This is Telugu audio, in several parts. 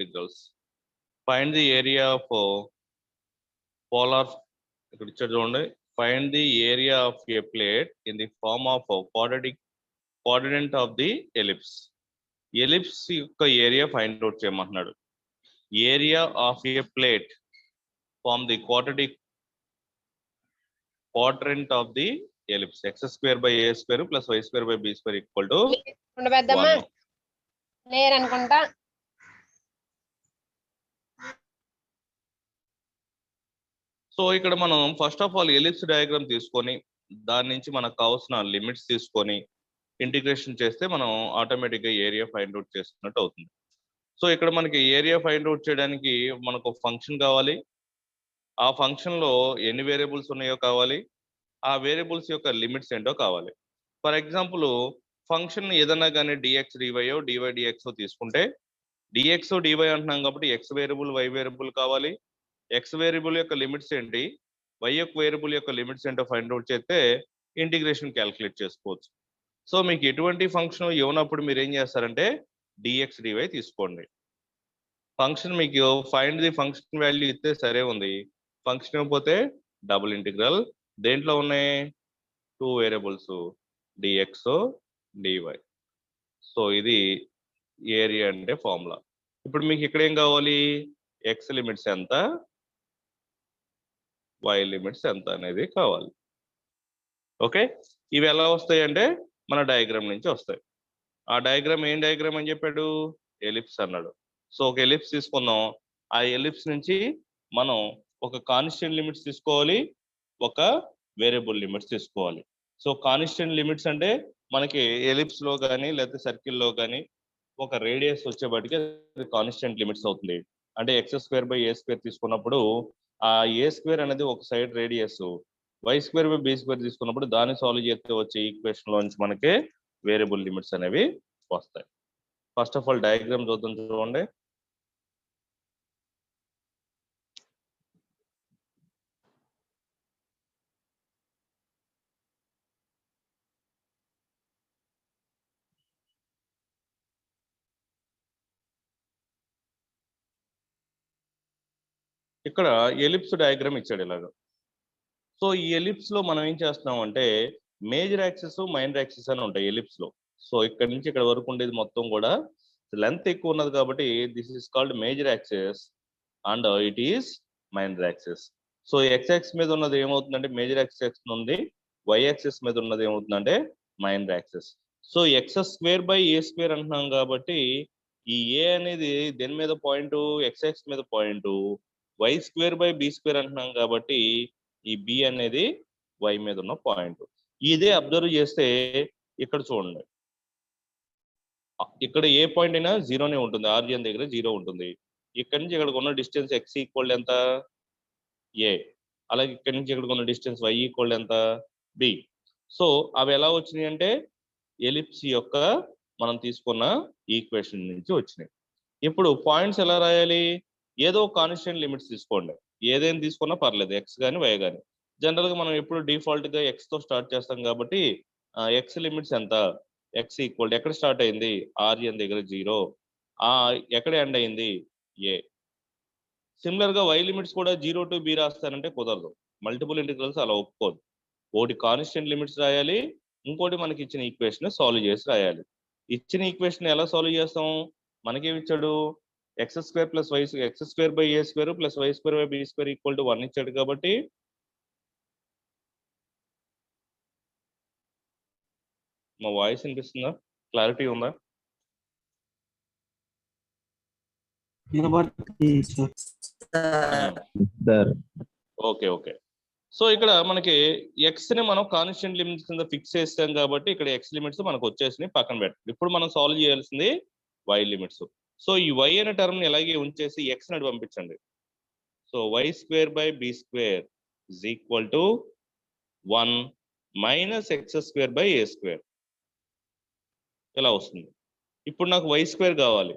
integrals. Find the area of polar. Find the area of a plate in the form of a quadrant of the ellipse. Ellipse యొక్క ఏరియా ఫైండ్ అవుట్ చేయమంటున్నాడు. Area of a plate from the quadrant of the ellipse. X square by a square plus y square by b square equal to 1. లేరు అనుకుంటా. సో ఇక్కడ మనం first of all ellipse diagram తీసుకొని దాని నుంచి మనకు కావాల్సిన లిమిట్స్ తీసుకొని ఇంటిగ్రేషన్ చేస్తే మనం ఆటోమేటిక్గా ఏరియా ఫైండ్ అవుట్ చేస్తున్నట్టు అవుతుంది. సో ఇక్కడ మనకి ఏరియా ఫైండ్ అవుట్ చేయడానికి మనకు ఒక ఫంక్షన్ కావాలి. ఆ ఫంక్షన్లో ఎన్ని వేరియబుల్స్ ఉన్నాయో కావాలి. ఆ వేరియబుల్స్ యొక్క లిమిట్స్ ఏంటో కావాలి. ఫర్ ఎగ్జాంపుల్ ఫంక్షన్ ఏదన్నా కానీ డిఎక్స్ డివైయో డివై డిఎక్స్ తీసుకుంటే డిఎక్స్ డివై అంటున్నాం కాబట్టి ఎక్స్ వేరియబుల్ వై వేరియబుల్ కావాలి. ఎక్స్ వేరియబుల్ యొక్క లిమిట్స్ ఏంటి, వై యొక్క వేరియబుల్ యొక్క లిమిట్స్ ఏంటో ఫైండ్ అవుట్ చేస్తే ఇంటిగ్రేషన్ క్యాల్కులేట్ చేసుకోవచ్చు. సో మీకు ఎటువంటి ఫంక్షన్ ఇవ్వనప్పుడు మీరు ఏం చేస్తారంటే డిఎక్స్ డివై తీసుకోండి. ఫంక్షన్ మీకు ఫైండ్ ది ఫంక్షన్ వాల్యూ ఇస్తే సరే ఉంది, ఫంక్షన్ ఇవ్వకపోతే డబుల్ ఇంటిగ్రల్. దేంట్లో ఉన్నాయి 2 వేరియబుల్స్ డిఎక్స్ డివై. సో ఇది ఏరియా అంటే ఫార్ములా. ఇప్పుడు మీకు ఇక్కడ ఏం కావాలి, ఎక్స్ లిమిట్స్ ఎంత, వై లిమిట్స్ ఎంత అనేది కావాలి. ఓకే, ఇవి ఎలా వస్తాయి అంటే మన డయాగ్రామ్ నుంచి వస్తాయి. ఆ డయాగ్రామ్ ఏం డయాగ్రామ్ అని చెప్పాడు, ఎలిప్స్ అన్నాడు. సో ఒక ఎలిప్స్ తీసుకుందాం. ఆ ఎలిప్స్ నుంచి మనం ఒక కాన్స్టెంట్ లిమిట్స్ తీసుకోవాలి, ఒక వేరియబుల్ లిమిట్స్ తీసుకోవాలి. సో కాన్స్టెంట్ లిమిట్స్ అంటే మనకి ఎలిప్స్ లో కానీ లేకపోతే సర్కిల్లో కానీ ఒక రేడియస్ వచ్చేబట్టికి కాన్స్టెంట్ లిమిట్స్ అవుతుంది. అంటే X square by A square తీసుకున్నప్పుడు ఆ ఏ స్క్వేర్ అనేది ఒక side radius, Y square by B square తీసుకున్నప్పుడు దాన్ని సాల్వ్ చేస్తే వచ్చే ఈక్వేషన్ లో నుంచి మనకి వేరియబుల్ లిమిట్స్ అనేవి వస్తాయి. ఫస్ట్ ఆఫ్ ఆల్ డయాగ్రామ్ చూద్దాం, చూడండి. ఇక్కడ ఎలిప్స్ డయాగ్రామ్ ఇచ్చాడు ఇలాగ. సో ఈ ఎలిప్స్ లో మనం ఏం చేస్తున్నాం అంటే మేజర్ యాక్సిస్ మైనర్ యాక్సిస్ అని ఉంటాయి ఎలిప్స్ లో. సో ఇక్కడ నుంచి ఇక్కడ వరకు ఉండేది మొత్తం కూడా లెంత్ ఎక్కువ ఉన్నది కాబట్టి this is called major axis and it is minor axis. So X axis మీద ఉన్నది ఏమవుతుందంటే మేజర్ యాక్సిస్ ఉంది, వై యాక్సిస్ మీద ఉన్నది ఏమవుతుందంటే minor axis. So X square by A square అంటున్నాం కాబట్టి ఈ ఏ అనేది దేని మీద పాయింట్, ఎక్స్ యాక్సిస్ మీద point. Y square by B square అంటున్నాం కాబట్టి ఈ బి అనేది వై మీద ఉన్న పాయింట్. ఇదే అబ్జర్వ్ చేస్తే ఇక్కడ చూడండి, ఇక్కడ ఏ పాయింట్ అయినా జీరోనే ఉంటుంది, ఆర్జిన్ దగ్గర జీరో ఉంటుంది. ఇక్కడ నుంచి ఇక్కడికి ఉన్న డిస్టెన్స్ ఎక్స్ ఈక్వల్ ఎంత, ఏ. అలాగే ఇక్కడ నుంచి ఇక్కడికి ఉన్న డిస్టెన్స్ వై ఈక్వల్ ఎంత, బి. సో అవి ఎలా వచ్చినాయి అంటే ఎలిప్స్ యొక్క మనం తీసుకున్న ఈక్వేషన్ నుంచి వచ్చినాయి. ఇప్పుడు పాయింట్స్ ఎలా రాయాలి, ఏదో కాన్స్టెంట్ లిమిట్స్ తీసుకోండి, ఏదైనా తీసుకున్నా పర్లేదు, ఎక్స్ కానీ వై కానీ. జనరల్గా మనం ఎప్పుడు డిఫాల్ట్గా ఎక్స్తో స్టార్ట్ చేస్తాం కాబట్టి ఎక్స్ లిమిట్స్ ఎంత, ఎక్స్ ఈక్వల్ ఎక్కడ స్టార్ట్ అయింది, ఆర్ఎన్ దగ్గర జీరో, ఎక్కడ ఎండ్ అయింది, ఏ. సిమిలర్గా వై లిమిట్స్ కూడా 0 to b రాస్తానంటే కుదరదు, మల్టిపుల్ ఇంటిగ్రల్స్ అలా ఒప్పుకోదు. ఒకటి కాన్స్టెంట్ లిమిట్స్ రాయాలి, ఇంకోటి మనకి ఇచ్చిన ఈక్వేషన్ సాల్వ్ చేసి రాయాలి. ఇచ్చిన ఈక్వేషన్ ఎలా సాల్వ్ చేస్తాం, మనకేమి ఇచ్చాడు, X square plus Y, X square by A square plus why square by B square equal to 1 ఇచ్చాడు కాబట్టి మా వాయిస్ వినిపిస్తుందా, క్లారిటీ ఉందా? Okay okay. సో ఇక్కడ మనకి ఎక్స్ ని మనం కాన్స్టెంట్ లిమిట్స్ కింద ఫిక్స్ చేస్తాం కాబట్టి ఇక్కడ ఎక్స్ లిమిట్స్ మనకు వచ్చేసినాయి, పక్కన పెట్టండి. ఇప్పుడు మనం సాల్వ్ చేయాల్సింది వై లిమిట్స్. సో ఈ వై అనే టర్మ్ ని ఇలాగే ఉంచేసి ఎక్స్ నడి పంపించండి. So y square by B square is equal to 1 minus x square by A square ఇలా వస్తుంది. ఇప్పుడు నాకు వై స్క్వేర్ కావాలి,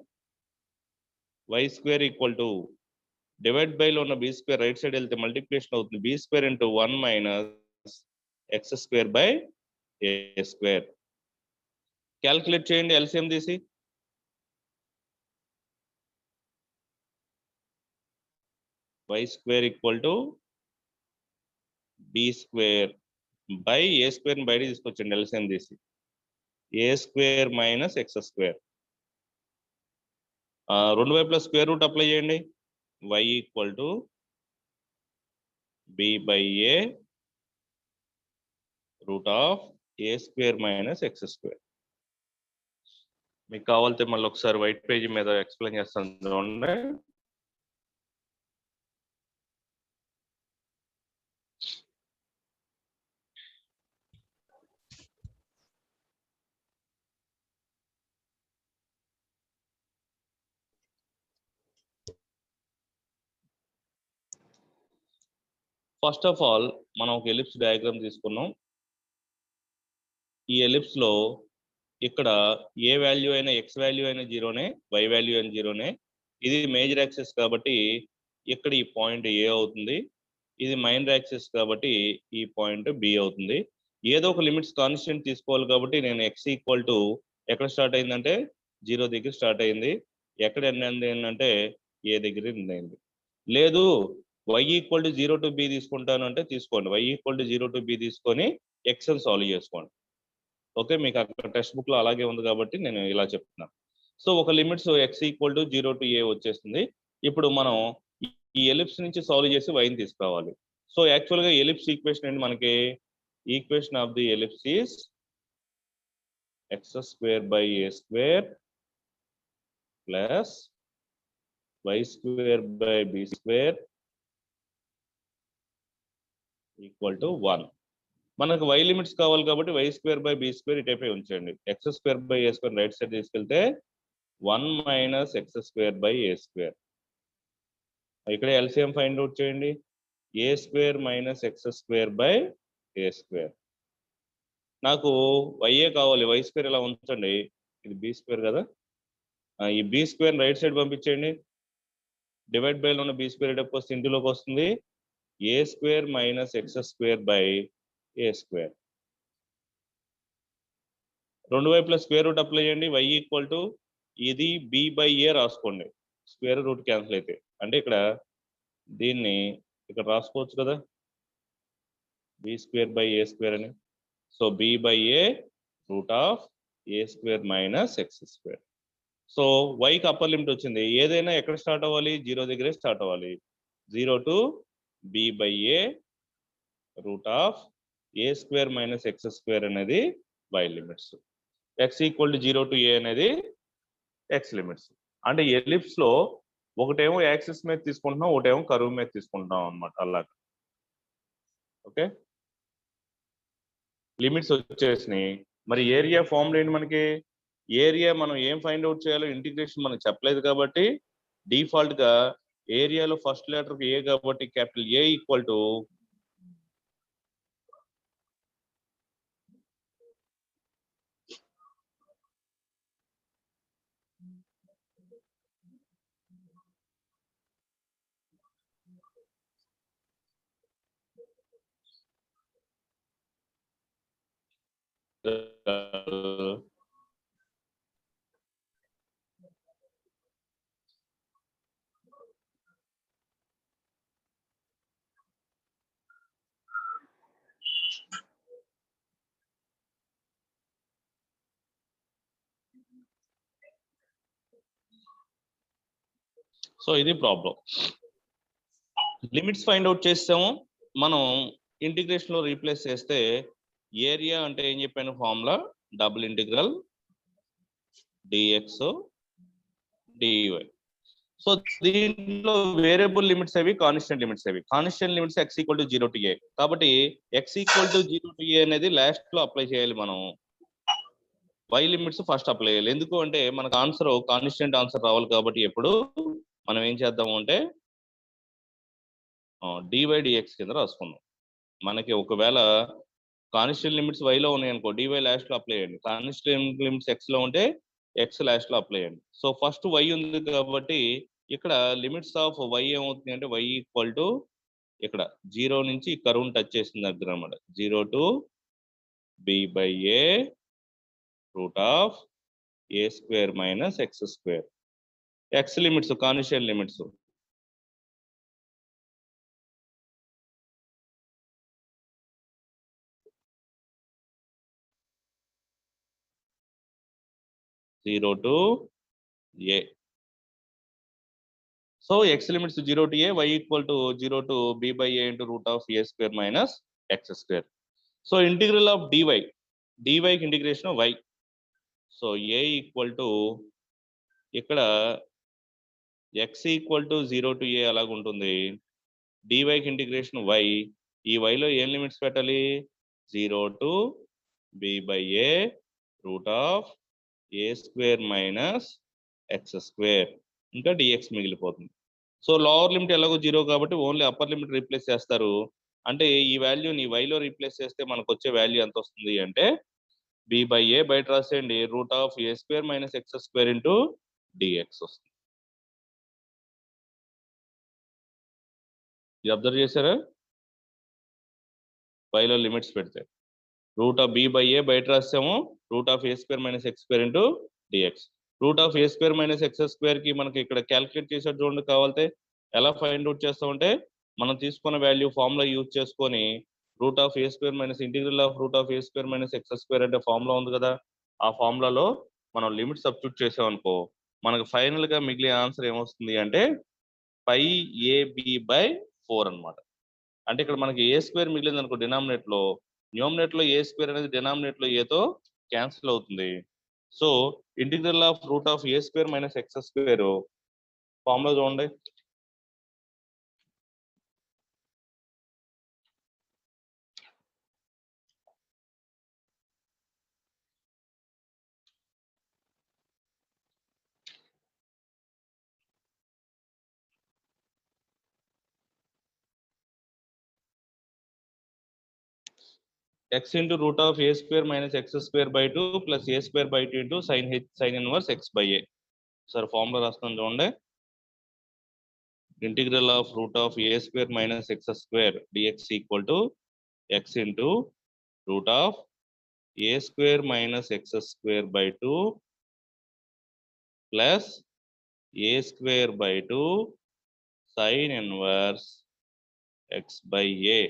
y square equal to divide by లో ఉన్న బి స్క్వేర్ రైట్ సైడ్ వెళ్తే మల్టిప్లికేషన్ అవుతుంది, b square into 1 minus x square by A square. Calculate చేయండి ఎల్సిఎం తీసి. Why square equal to b square by A square బయట తీసుకొచ్చండి ఎల్సిఎం తీసి a square minus x square. రెండు వైపుల స్క్వేర్ రూట్ అప్లై చేయండి. Y equal to b by a root of a square minus x square. మీకు కావాలితే మళ్ళీ ఒకసారి వైట్ పేజీ మీద ఎక్స్ప్లెయిన్ చేస్తాను చూడండి. ఫస్ట్ ఆఫ్ ఆల్ మనం ఒక ఎలిప్స్ డయాగ్రామ్ తీసుకున్నాం. ఈ ఎలిప్స్ లో ఇక్కడ ఏ వాల్యూ అయినా ఎక్స్ వాల్యూ అయినా జీరోనే, వై వాల్యూ అయినా జీరోనే. ఇది మేజర్ యాక్సిస్ కాబట్టి ఇక్కడ ఈ పాయింట్ ఏ అవుతుంది, ఇది మైనర్ యాక్సిస్ కాబట్టి ఈ పాయింట్ బి అవుతుంది. ఏదో ఒక లిమిట్స్ కాన్స్టెంట్ తీసుకోవాలి కాబట్టి నేను ఎక్స్ ఈక్వల్ టు ఎక్కడ స్టార్ట్ అయిందంటే 0 దగ్గర స్టార్ట్ అయింది, ఎక్కడ ఎండ్ ఏంటంటే ఏ దగ్గర ఎండ్ అయింది. లేదు y equal to 0 to B తీసుకుంటాను అంటే తీసుకోండి, y equal to 0 to B తీసుకొని ఎక్స్ అని సాల్వ్ చేసుకోండి. ఓకే, మీకు అక్కడ టెక్స్ట్ బుక్ లో అలాగే ఉంది కాబట్టి నేను ఇలా చెప్తున్నాను. సో ఒక limits x equal to 0 to a వచ్చేస్తుంది. ఇప్పుడు మనం ఈ ఎలిప్స్ నుంచి సాల్వ్ చేసి వైని తీసుకురావాలి. సో యాక్చువల్గా ఎలిప్స్ ఈక్వేషన్ ఏంటి మనకి? Equation of the ellipse is x square by A square plus why square by B square equal to 1. మనకు వై లిమిట్స్ కావాలి కాబట్టి y square by B square ఇటైపై ఉంచండి. X square by A square right side తీసుకెళ్తే 1 minus x square by A square. ఇక్కడ ఎల్సిఎం ఫైండ్ అవుట్ చేయండి. A square minus x square by A square. నాకు వైఏ కావాలి, వై స్క్వేర్ ఇలా ఉంచండి, ఇది బి స్క్వేర్ కదా, ఈ బి స్క్వేర్ రైట్ సైడ్ పంపించండి. డివైడ్ బై లో ఉన్న బి స్క్వేర్ ఇటప్పుడు వస్తే ఇంటిలోకి వస్తుంది, a square minus x square by A square. రెండు వైపుల స్క్వేర్ రూట్ అప్లై చేయండి. వై ఈక్వల్ టు ఇది బి బై ఏ రాసుకోండి, స్క్వేర్ రూట్ క్యాన్సిల్ అయితే. అంటే ఇక్కడ దీన్ని ఇక్కడ రాసుకోవచ్చు కదా, b square by A square అని. So b by a root of a square minus x square. So వైకి అప్పర్ లిమిట్ వచ్చింది. ఏదైనా ఎక్కడ స్టార్ట్ అవ్వాలి? 0 దగ్గరే స్టార్ట్ అవ్వాలి. 0 to b by a root of a square minus x square అనేది y limits. X equal to 0 to a అనేది ఎక్స్ లిమిట్స్. అంటే ఎలిప్స్ లో ఒకటేమో యాక్సిస్ మీద తీసుకుంటున్నాం, ఒకటేమో కర్వ్ మీద తీసుకుంటున్నాం అనమాట. అలాగా ఓకే, లిమిట్స్ వచ్చేసినాయి. మరి ఏరియా ఫార్ములా ఏంటి మనకి? ఏరియా మనం ఏం ఫైండ్ అవుట్ చేయాలో ఇంటిగ్రేషన్ మనకు చెప్పలేదు కాబట్టి డిఫాల్ట్ గా ఏరియాలో ఫస్ట్ లెటర్ ఏ కాబట్టి capital A equal to so ఇది ప్రాబ్లం. లిమిట్స్ ఫైండ్ అవుట్ చేస్తాము, మనం ఇంటిగ్రేషన్ లో రీప్లేస్ చేస్తే ఏరియా అంటే ఏం చెప్పాను? Formula double integral dx dy. So దీంట్లో వేరియబుల్ లిమిట్స్ అవి, కాన్స్టెంట్ లిమిట్స్ అవి. Constant limits x equal to 0 to a కాబట్టి x equal to 0 to a అనేది లాస్ట్ లో అప్లై చేయాలి మనం. వై లిమిట్స్ ఫస్ట్ అప్లై చేయాలి. ఎందుకు అంటే మనకు ఆన్సర్ కాన్స్టెంట్ ఆన్సర్ రావాలి కాబట్టి ఎప్పుడు మనం ఏం చేద్దాము అంటే డివై డిఎక్స్ కింద రాసుకుందాం. మనకి ఒకవేళ కాన్స్టెంట్ లిమిట్స్ వైలో ఉన్నాయి అనుకో, డివై లాస్ట్ లో అప్లై చేయండి. కాన్స్టెంట్ లిమిట్స్ ఎక్స్ లో ఉంటే ఎక్స్ లాస్ట్ లో అప్లై చేయండి. సో ఫస్ట్ వై ఉంది కాబట్టి ఇక్కడ లిమిట్స్ ఆఫ్ వై ఏమవుతుంది అంటే వై ఈక్వల్ టు ఇక్కడ 0 నుంచి కర్వ్ టచ్ చేసిన దగ్గర అనమాట, 0 to b by a root of a square minus x square. X limits constant limits 0 to a. So x limits 0 to a, y equal to 0 to b by a into root of a square minus x square. So integral of dy కి integration y. So a equal to ఇక్కడ x equal to 0 to a అలాగ ఉంటుంది. dy కి ఇంటిగ్రేషన్ y. ఈ y లో ఏం లిమిట్స్ పెట్టాలి? 0 to b by a route of a square minus x square ఇంకా dx మిగిలిపోతుంది. సో లోవర్ లిమిట్ ఎలాగో 0 కాబట్టి ఓన్లీ అప్పర్ లిమిట్ రీప్లేస్ చేస్తారు. అంటే ఈ వాల్యూని y లో రీప్లేస్ చేస్తే మనకు వచ్చే వాల్యూ ఎంత వస్తుంది అంటే b by a బయట రాసేయండి root of a square minus x square into dx వస్తుంది. ఇది అబ్జర్వ్ చేశారా? y లో లిమిట్స్ పెడితే root of b by a బయట రాసాము root of a square minus x square into dx. Root of a square minus x square కి మనకి ఇక్కడ క్యాలిక్యులేట్ చేసాడు చూడండి. కావాలంటే ఎలా ఫైండ్ అవుట్ చేస్తామంటే మనం తీసుకున్న వాల్యూ ఫార్ములా యూజ్ చేసుకొని route of a square minus integral of root of a square minus x square అంటే ఫార్ములా ఉంది కదా, ఆ ఫార్ములాలో మనం లిమిట్ సబ్స్టిట్యూట్ చేసామనుకో మనకు ఫైనల్ గా మిగిలే ఆన్సర్ ఏమొస్తుంది అంటే 5ab/4 అన్నమాట. అంటే ఇక్కడ మనకి ఏ స్క్వేర్ మిగిలింది అనుకో డినామినేట్ లో, న్యూమినేట్ లో ఏ స్క్వేర్ అనేది డినామినేట్ లో ఏతో క్యాన్సిల్ అవుతుంది. So integral of root of a square minus x square formula చూడండి. x into root of a square minus x square by 2 plus a square by 2 into sin inverse x by a. Sir formula రాస్తాను చూడండి. Integral of root of a square minus x square dx equal to x into root of a square minus x square by 2 plus a square by 2 sin inverse x by a.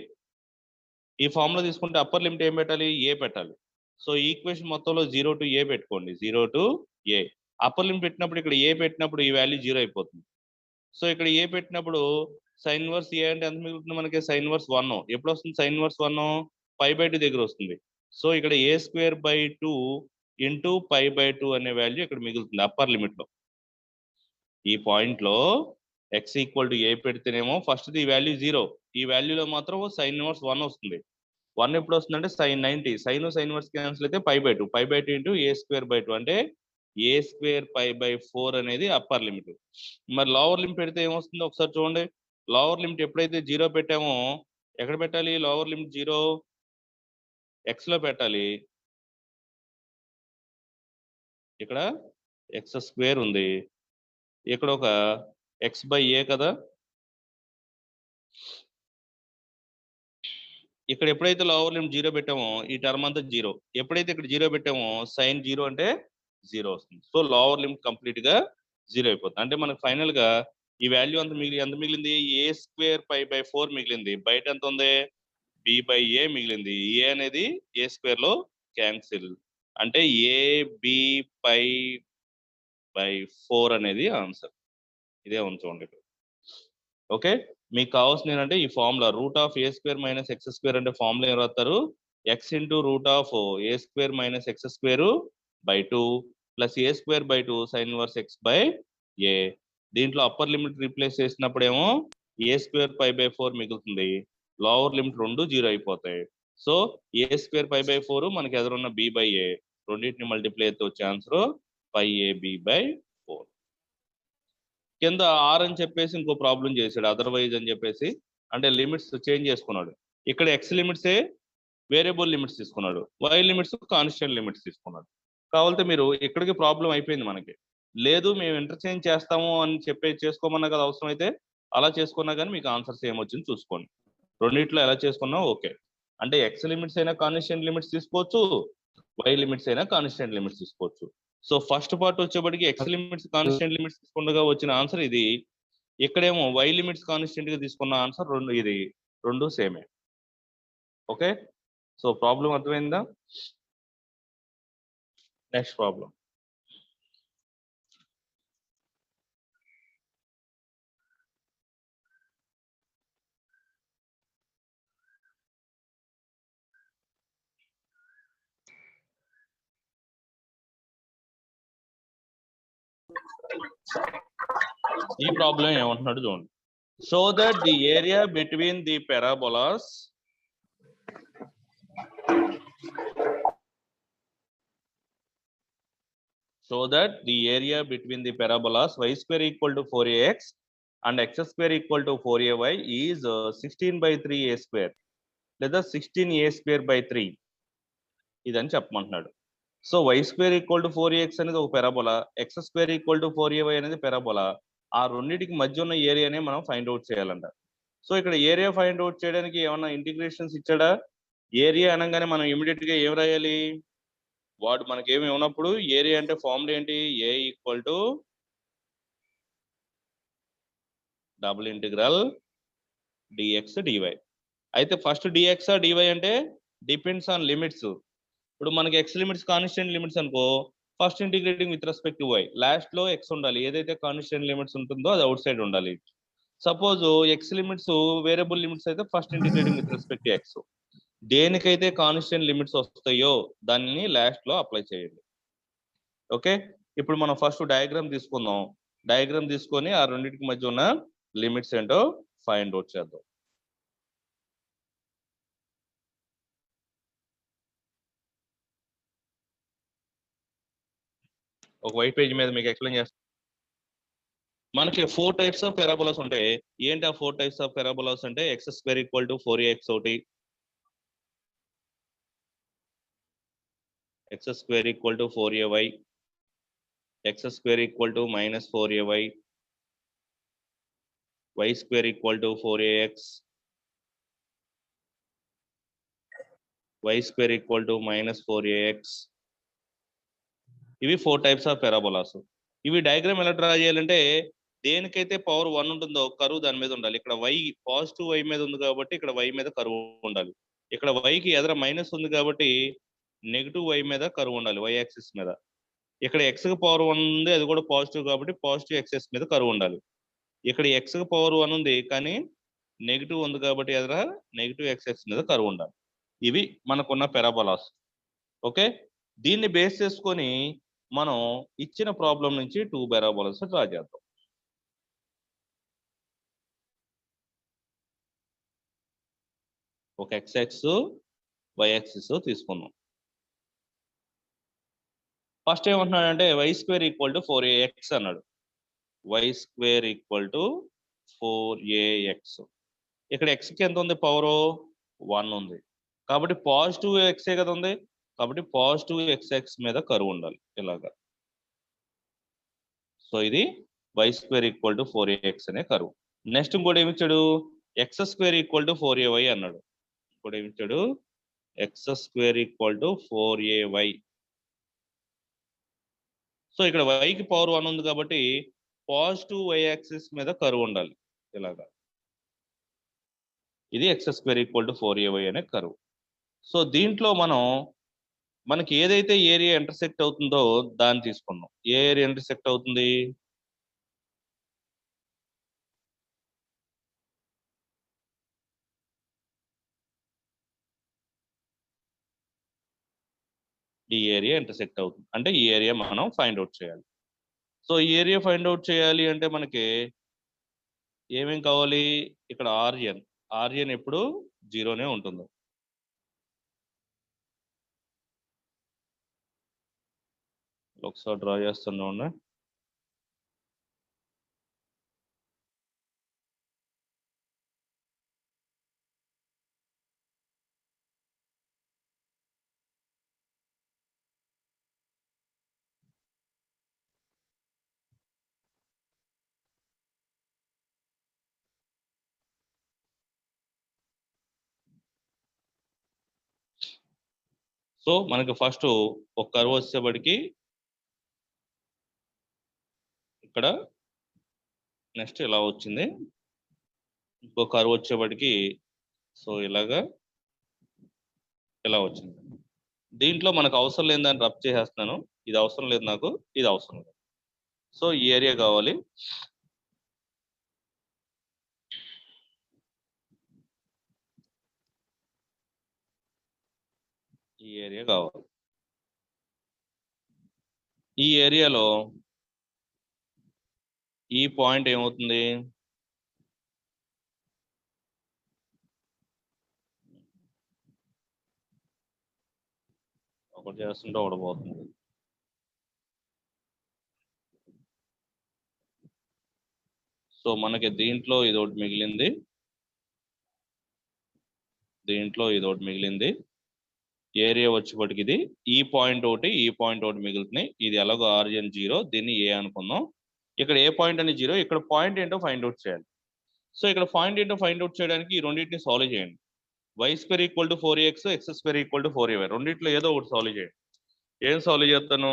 ఈ ఫార్ములా తీసుకుంటే అప్పర్ లిమిట్ ఏం పెట్టాలి? ఏ పెట్టాలి. సో ఈక్వేషన్ మొత్తంలో 0 టు ఏ పెట్టుకోండి. 0 టు ఏ అప్పర్ లిమిట్ పెట్టినప్పుడు ఇక్కడ ఏ పెట్టినప్పుడు ఈ వాల్యూ 0 అయిపోతుంది. సో ఇక్కడ ఏ పెట్టినప్పుడు సైన్ ఇన్వర్స్ ఏ అంటే ఎంత మిగులుతుంది మనకి? Sine inverse 1. ఎప్పుడు వస్తుంది సైన్ ఇన్వర్స్ 1? π/2 దగ్గర వస్తుంది. సో ఇక్కడ ఏ స్క్వేర్ బై 2 ఇంటూ π/2 అనే వాల్యూ ఇక్కడ మిగులుతుంది అప్పర్ లిమిట్ లో. ఈ పాయింట్ లో x ఈక్వల్ టు ఏ పెడితేనేమో ఫస్ట్ ఈ వాల్యూ 0, ఈ వాల్యూలో మాత్రం సైన్ ఇన్వర్స్ 1 వస్తుంది. 1 ఎప్పుడు వస్తుందంటే sin 90. సైన్ ఇన్వర్స్ క్యాన్సిల్ అయితే π/2 ఇంటూ ఏ స్క్వేర్ బై 2 అంటే ఏ స్క్వేర్ π/4 అనేది అప్పర్ లిమిట్. మరి లోవర్ లిమిట్ పెడితే ఏమొస్తుందో ఒకసారి చూడండి. లోవర్ లిమిట్ ఎప్పుడైతే 0 పెట్టామో ఎక్కడ పెట్టాలి? లోవర్ లిమిట్ 0 x లో పెట్టాలి. ఇక్కడ x స్క్వేర్ ఉంది, ఇక్కడ ఒక x బై ఏ కదా, ఇక్కడ ఎప్పుడైతే లోవర్ లిమిట్ 0 పెట్టామో ఈ టర్మ్ అంతా 0. ఎప్పుడైతే ఇక్కడ 0 పెట్టామో సైన్ 0 అంటే 0 వస్తుంది. సో లోవర్ లిమిట్ కంప్లీట్ గా 0 అయిపోతుంది. అంటే మనకు ఫైనల్ గా ఈ వాల్యూ ఎంత మిగిలింది? ఏ స్క్వేర్ π/4 మిగిలింది. బయట ఎంత ఉంది? b/a మిగిలింది. ఏ అనేది ఏ స్క్వేర్ లో క్యాన్సిల్ అంటే ab/4 అనేది ఆన్సర్. ఇదే ఉంచండి. ఓకే, మీకు కావాల్సింది ఏంటంటే ఈ formula root of a square minus x square అంటే ఫార్ములా ఏం రాస్తారు? X into root of a square minus x square by 2 plus a square by 2 sine inverse x by a. దీంట్లో అప్పర్ లిమిట్ రీప్లేస్ చేసినప్పుడేమో ఏ స్క్వేర్ π/4 మిగులుతుంది. లోవర్ లిమిట్ 2 0 అయిపోతాయి. సో ఏ స్క్వేర్ π/4 మనకి ఎదురున్న b/a రెండింటిని మల్టిప్లై అయితే వచ్చే ఆన్సర్ 5ab/4. కింద ఆర్ అని చెప్పేసి ఇంకో ప్రాబ్లం చేశాడు అదర్వైజ్ అని చెప్పేసి, అంటే లిమిట్స్ చేంజ్ చేసుకున్నాడు. ఇక్కడ ఎక్స్ లిమిట్సే వేరియబుల్ లిమిట్స్ తీసుకున్నాడు, వై లిమిట్స్ కాన్స్టెంట్ లిమిట్స్ తీసుకున్నాడు. కావాలంటే మీరు ఇక్కడికి ప్రాబ్లం అయిపోయింది మనకి. లేదు మేము ఇంటర్చేంజ్ చేస్తాము అని చేసుకోమన్నా కదా, అవసరం అయితే అలా చేసుకున్నా కానీ మీకు ఆన్సర్స్ ఏమొచ్చింది చూసుకోండి. రెండిట్లో ఎలా చేసుకున్నా ఓకే. అంటే ఎక్స్ లిమిట్స్ అయినా కాన్స్టెంట్ లిమిట్స్ తీసుకోవచ్చు, వై లిమిట్స్ అయినా కాన్స్టెంట్ లిమిట్స్ తీసుకోవచ్చు. సో ఫస్ట్ పార్ట్ వచ్చేప్పటికి ఎక్స్ లిమిట్స్ కాన్స్టెంట్ లిమిట్స్ తీసుకుండగా వచ్చిన ఆన్సర్ ఇది. ఇక్కడేమో వై లిమిట్స్ కాన్స్టెంట్ గా తీసుకున్న ఆన్సర్ ఇది రెండు సేమే. ఓకే, సో ప్రాబ్లం అర్థమైందా? Next problem. ఈ ప్రాబ్లం ఏమంటున్నాడు చూడండి. So that the area between the parabolas so that the area between the parabolas y square equal to 4ax and x square equal to 4ay is 16 by 3a square లేదా 16a square by 3 ఇదని చెప్పమంటున్నాడు. So y square equal to 4ax అనేది ఒక parabola, x square equal to 4ay అనేది పారాబోలా. ఆ రెండింటికి మధ్య ఉన్న ఏరియానే మనం ఫైండ్ అవుట్ చేయాలంట. సో ఇక్కడ ఏరియా ఫైండ్ అవుట్ చేయడానికి ఏమన్నా ఇంటిగ్రేషన్స్ ఇచ్చాడా? ఏరియా అనగానే మనం ఇమీడియట్ గా ఏం రాయాలి? వాడు మనకి ఏమి ఉన్నప్పుడు ఏరియా అంటే ఫార్ములా ఏంటి? A equal to double integral dx dy. అయితే ఫస్ట్ డిఎక్స్ డివై అంటే డిపెండ్స్ ఆన్ లిమిట్స్. ఇప్పుడు మనకి ఎక్స్ లిమిట్స్ కాన్స్టెంట్ లిమిట్స్ అనుకో, first integrating with respect to y, last లో ఎక్స్ ఉండాలి. ఏదైతే కాన్స్టెంట్ లిమిట్స్ ఉంటుందో అది అవుట్ సైడ్ ఉండాలి. Suppose x limits variable limits అయితే first integrating with respect to x. దేనికైతే కాన్స్టెంట్ లిమిట్స్ వస్తాయో దాన్ని లాస్ట్ లో అప్లై చేయండి. ఓకే, ఇప్పుడు మనం ఫస్ట్ డయాగ్రామ్ తీసుకుందాం. డయాగ్రామ్ తీసుకొని ఆ రెండింటికి మధ్య ఉన్న లిమిట్స్ ఏంటో ఫైండ్ అవుట్ చేద్దాం. ఒక వైట్ పేజ్ మీద మీకు ఎక్స్ప్లెయిన్ చేస్తాను. మనకి 4 టైప్స్ ఆఫ్ పారాబోలాస్ ఉంటాయి. ఏంటి ఆ 4 టైప్స్ ఆఫ్ పారాబోలాస్ అంటే X square equal to 4ax ఒకటి, X square equal to 4ay, X square equal to minus 4ay, y square equal to 4ax, y square equal to minus 4ax. ఇవి 4 టైప్స్ ఆఫ్ పారాబోలాస్. ఇవి డయాగ్రామ్ ఎలా డ్రా చేయాలంటే దేనికైతే పవర్ 1 ఉంటుందో కరువు దాని మీద ఉండాలి. ఇక్కడ y పాజిటివ్ y మీద ఉంది కాబట్టి ఇక్కడ y మీద కరువు ఉండాలి. ఇక్కడ y కి ఎదుర మైనస్ ఉంది కాబట్టి నెగిటివ్ y మీద కరువు ఉండాలి, y యాక్సిస్ మీద. ఇక్కడ x కి పవర్ 1 ఉంది, అది కూడా పాజిటివ్ కాబట్టి పాజిటివ్ ఎక్సెస్ మీద కరువు ఉండాలి. ఇక్కడ x కి పవర్ 1 ఉంది కానీ నెగిటివ్ ఉంది కాబట్టి ఎదుర నెగిటివ్ ఎక్సెస్ మీద కరువు ఉండాలి. ఇవి మనకున్న పారాబోలాస్. ఓకే, దీన్ని బేస్ చేసుకొని మనం ఇచ్చిన ప్రాబ్లం నుంచి 2 పారాబోలాస్ డ్రా చేద్దాం. ఒక x యాక్సిస్ y యాక్సిస్ తీసుకుందాం. ఫస్ట్ ఏమంటున్నాడంటే y square equal to 4ax అన్నాడు. y square equal to 4ax. ఇక్కడ x కి ఎంత ఉంది? పవర్ 1 ఉంది కాబట్టి పాజిటివ్ ఎక్సే కదా ఉంది, కాబట్టి పాజిటివ్ ఎక్స్ మీద కరువు ఉండాలి ఇలాగా. సో ఇది y square equal to 4ax అనే కరువు. నెక్స్ట్ ఇంకోటి ఏమి ఇచ్చాడు? X square equal to 4ay అన్నాడు. ఇంకోటి ఏమి ఇచ్చాడు? X square equal to 4ay. So ఇక్కడ y కి పవర్ 1 ఉంది కాబట్టి పాజిటివ్ y యాక్సిస్ మీద కరువు ఉండాలి ఇలాగా. ఇది X square equal to 4ay అనే కరువు. సో దీంట్లో మనకి ఏదైతే ఏరియా ఇంటర్సెక్ట్ అవుతుందో దాన్ని తీసుకుందాం. ఏ ఏరియా ఇంటర్సెక్ట్ అవుతుంది? ఈ ఏరియా ఇంటర్సెక్ట్ అవుతుంది అంటే ఈ ఏరియా మనం ఫైండ్ అవుట్ చేయాలి. సో ఈ ఏరియా ఫైండ్ అవుట్ చేయాలి అంటే మనకి ఏమేం కావాలి? ఇక్కడ ఆర్యన్ ఎప్పుడు 0నే ఉంటుంది. ఒకసారి డ్రా చేస్తున్నాం. సో మనకి ఫస్ట్ ఒక కర్వ్ వచ్చేప్పటికి ఇక్కడ నెక్స్ట్ ఇలా వచ్చింది, ఇంకో కర్వ్ వచ్చేప్పటికి సో ఇలాగా ఇలా వచ్చింది. దీంట్లో మనకు అవసరం లేని దాన్ని రబ్ చేసేస్తున్నాను. ఇది అవసరం లేదు నాకు, ఇది అవసరం లేదు. సో ఈ ఏరియా కావాలి. ఈ ఏరియా కావాలి. ఈ ఏరియాలో ఈ పాయింట్ ఏమవుతుంది, ఒకటి చేస్తుంటే ఒకటి పోతుంది. సో మనకి దీంట్లో ఇది ఒకటి మిగిలింది, దీంట్లో ఇది ఒకటి మిగిలింది. ఏరియా వచ్చేప్పటికి ఇది ఈ పాయింట్ ఒకటి మిగులుతున్నాయి. ఇది ఎలాగో ఆర్జిన్ 0, దీన్ని ఏ అనుకుందాం. ఇక్కడ ఏ పాయింట్ అని 0, ఇక్కడ పాయింట్ ఏంటో ఫైండ్ అవుట్ చేయాలి. సో ఇక్కడ పాయింట్ ఏంటో ఫైండ్ అవుట్ చేయడానికి ఈ రెండింటిని సాల్వ్ చేయండి. y² = 4x, x² = 4ay. రెండిట్లో ఏదో ఒకటి సాల్వ్ చేయండి. ఏం సాల్వ్ చేస్తాను,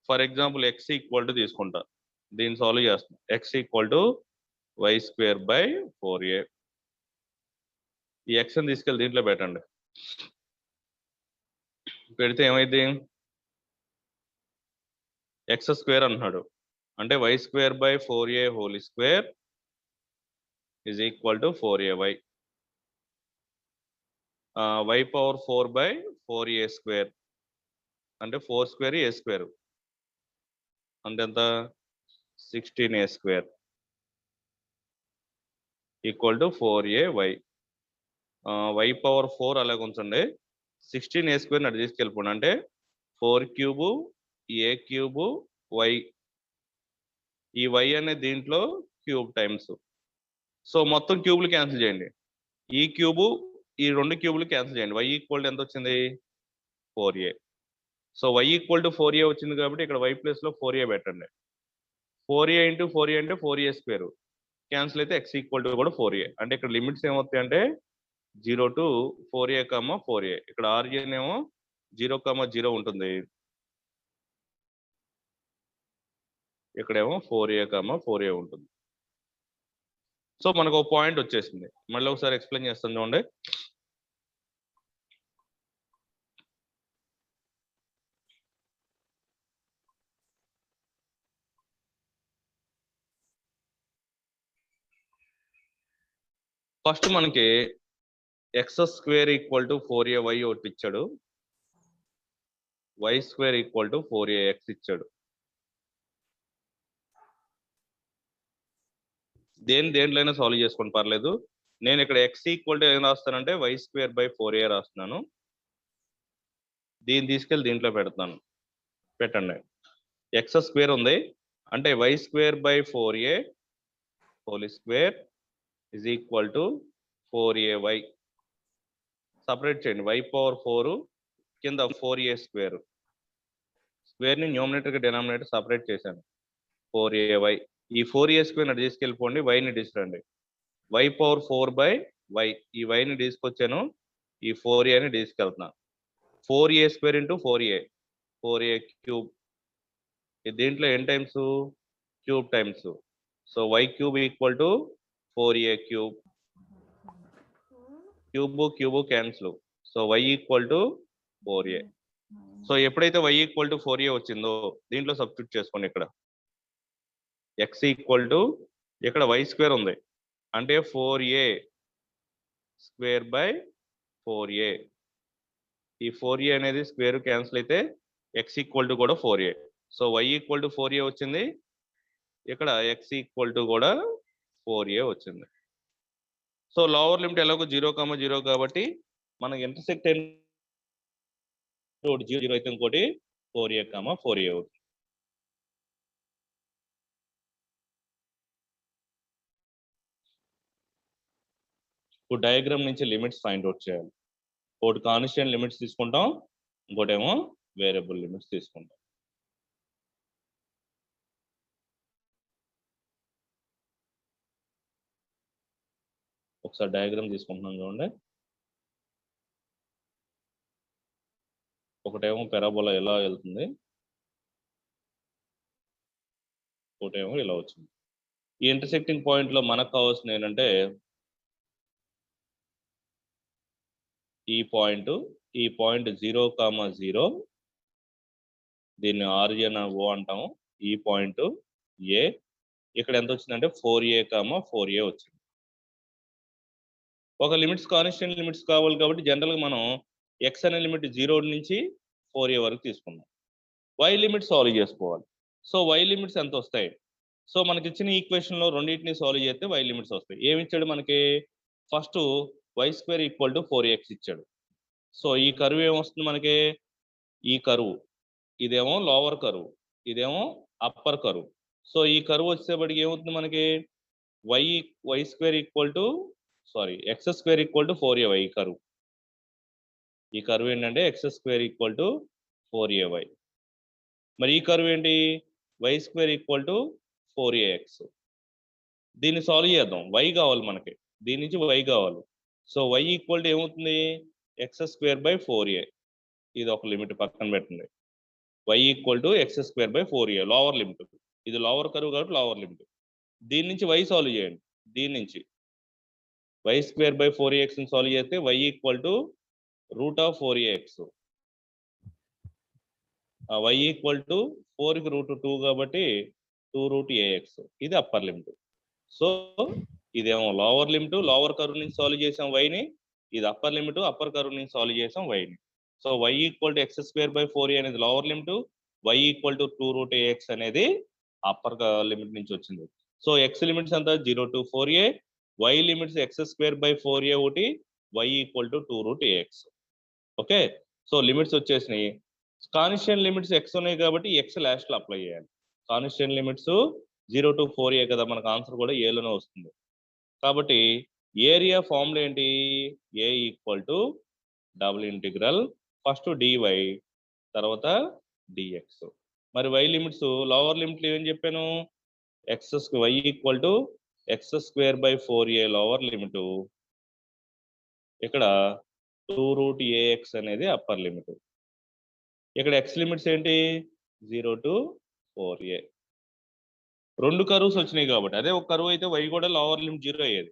ఫర్ ఎగ్జాంపుల్ x = తీసుకుంటా, దీన్ని సాల్వ్ చేస్తాను. x = y² / 4a. ఈ x అని తీసుకెళ్ళి దీంట్లో పెట్టండి. పెడితే ఏమైంది, x² అంటున్నాడు, అంటే y² / 4a² = 4ay. y⁴ / 4a² అంటే 4² a² అంటే ఎంత, 16a² = 4ay. y⁴ అలాగే ఉంచండి, 16a² అటు తీసుకెళ్ళిపోండి, అంటే 4³ a³ y. ఈ y అనే దీంట్లో క్యూబ్ టైమ్స్. సో మొత్తం క్యూబ్లు క్యాన్సిల్ చేయండి, ఈ క్యూబు ఈ రెండు క్యూబ్లు క్యాన్సిల్ చేయండి. y = ఎంత వచ్చింది, 4a. సో y = 4a వచ్చింది కాబట్టి ఇక్కడ y ప్లేస్లో 4a పెట్టండి. 4a × 4a అంటే 4a² క్యాన్సిల్ అయితే x = కూడా 4a. అంటే ఇక్కడ లిమిట్స్ ఏమవుతాయి అంటే 0 to 4a, 4a. ఇక్కడ ఆర్జిన్ ఏమో 0, 0 ఉంటుంది, ఇక్కడేమో 4a, 4a ఉంటుంది. సో మనకు ఒక పాయింట్ వచ్చేసింది. మళ్ళీ ఒకసారి ఎక్స్ప్లెయిన్ చేస్తాను చూడండి. ఫస్ట్ మనకి x² = 4ay ఒకటి ఇచ్చాడు, y² = 4ax ఇచ్చాడు. దేంట్లోనే సాల్వ్ చేసుకోండి పర్లేదు. నేను ఇక్కడ x = ఏం రాస్తానంటే y² / 4a రాస్తున్నాను. దీన్ని తీసుకెళ్ళి దీంట్లో పెడతాను, పెట్టండి. x² ఉంది అంటే y² / 4a² = 4ay. సపరేట్ చేయండి, y⁴ కింద 4a², స్క్వేర్ని న్యూమరేటర్ డినామినేటర్ సపరేట్ చేశాను, 4ay. ఈ 4a² అటు తీసుకెళ్ళిపోండి, వైని తీసుకురండి. y⁴ y, ఈ వైని తీసుకొచ్చాను, ఈ 4aని తీసుకెళ్తున్నాను. 4a² × 4a, 4a³. దీంట్లో n times, cube times. So y³ = 4a³. Cube cancel, so y = 4a. So ఎప్పుడైతే y = 4a వచ్చిందో దీంట్లో సబ్స్టిట్యూట్ చేసుకోండి. ఇక్కడ x = ఇక్కడ y² ఉంది అంటే 4a² / 4a. ఈ 4a అనేది స్క్వేర్ క్యాన్సిల్ అయితే x = కూడా 4a. సో y = 4a వచ్చింది, ఇక్కడ x = కూడా 4a వచ్చింది. సో లోవర్ లిమిట్ ఎలాగో 0, 0 కాబట్టి మనకి ఇంటర్సెక్ట్ అయిన 0 అయితే ఇంకోటి 4a, 4a అవుతుంది. ఇప్పుడు డయాగ్రామ్ నుంచి లిమిట్స్ ఫైండ్ అవుట్ చేయాలి. ఒకటి కాన్స్టెంట్ లిమిట్స్ తీసుకుంటాం, ఇంకోటేమో వేరియబుల్ లిమిట్స్ తీసుకుంటాం. ఒకసారి డయాగ్రామ్ తీసుకుంటున్నాం చూడండి. ఒకటేమో పెరాబోలా ఎలా వెళ్తుంది, ఒకటేమో ఇలా వచ్చింది. ఈ ఇంటర్సెక్టింగ్ పాయింట్లో మనకు కావాల్సింది ఏంటంటే ఈ పాయింట్ 0, 0, దీన్ని ఆర్జిన్ O అంటాము. ఈ పాయింట్ A, ఇక్కడ ఎంత వచ్చిందంటే 4a, 4a వచ్చింది. ఒక లిమిట్స్ కాన్స్టెంట్ లిమిట్స్ కావాలి కాబట్టి జనరల్గా మనం x అనే లిమిట్ 0 నుంచి 4a వరకు తీసుకున్నాం. y లిమిట్ సాల్వ్ చేసుకోవాలి. సో y లిమిట్స్ ఎంత వస్తాయి, సో మనకి ఇచ్చిన ఈక్వేషన్ లో రెండింటిని సాల్వ్ చేస్తే y లిమిట్స్ వస్తాయి. ఏమి ఇచ్చాడు మనకి? ఫస్ట్ y² = 4x ఇచ్చాడు. సో ఈ కర్వ్ ఏమొస్తుంది మనకి? ఈ కరువు, ఇదేమో లోవర్ కరువు, ఇదేమో అప్పర్ కరువు. సో ఈ కరువు వచ్చేప్పటికి ఏమవుతుంది మనకి? x² = 4ay. ఈ కరువు, ఈ కరువు ఏంటంటే x² = 4ay. మరి ఈ కరువు ఏంటి? y² = 4ax. దీన్ని సాల్వ్ చేద్దాం. y కావాలి మనకి, దీని నుంచి y కావాలి. సో y ఈక్వల్ టు ఏమవుతుంది? x²/4a. ఇది ఒక లిమిట్ పక్కన పెట్టండి. y = x²/4a lower limit. ఇది లోవర్ కరువు కాబట్టి లోవర్ లిమిట్. దీని నుంచి y సాల్వ్ చేయండి. దీని నుంచి y²/4ax ని సాల్వ్ చేస్తే y = √4ax. y = 4కి √2 కాబట్టి 2√ax. ఇది అప్పర్ లిమిట్. సో ఇదేమో లోవర్ లిమిట్, లోవర్ కర్వ్ నుంచి సాల్వ్ చేసాం y ని. ఇది అప్పర్ లిమిట్, అప్పర్ కర్వ్ నుంచి సాల్వ్ చేసాం y ని. సో y = x²/4a అనేది లోవర్ లిమిట్, y = 2√ax అనేది అప్పర్ లిమిట్ నుంచి వచ్చింది. సో x లిమిట్స్ అంతా 0 to 4a, y limits x²/4a ఒకటి, y = 2√ax. Okay, so limits వచ్చేసినాయి. కాన్స్టెంట్ లిమిట్స్ x ఉన్నాయి కాబట్టి x లాస్ట్ లో అప్లై చేయాలి. కాన్స్టెంట్ లిమిట్స్ 0 to 4a కదా, మనకు ఆన్సర్ కూడా a లోనే వస్తుంది. కాబట్టి ఏరియా ఫార్ములా ఏంటి? a = ఫస్ట్ dy తర్వాత dx. మరి y లిమిట్స్ లోవర్ లిమిట్లు ఏమని చెప్పాను? y = x²/4a లోవర్ లిమిట్, ఇక్కడ 2√ax అనేది అప్పర్ లిమిట్. ఇక్కడ x లిమిట్స్ ఏంటి? 0 to 4a. రెండు కర్వ్స్ వచ్చినాయి కాబట్టి, అదే ఒక కర్వ్ అయితే y కూడా లోవర్ లిమిట్ 0 అయ్యేది.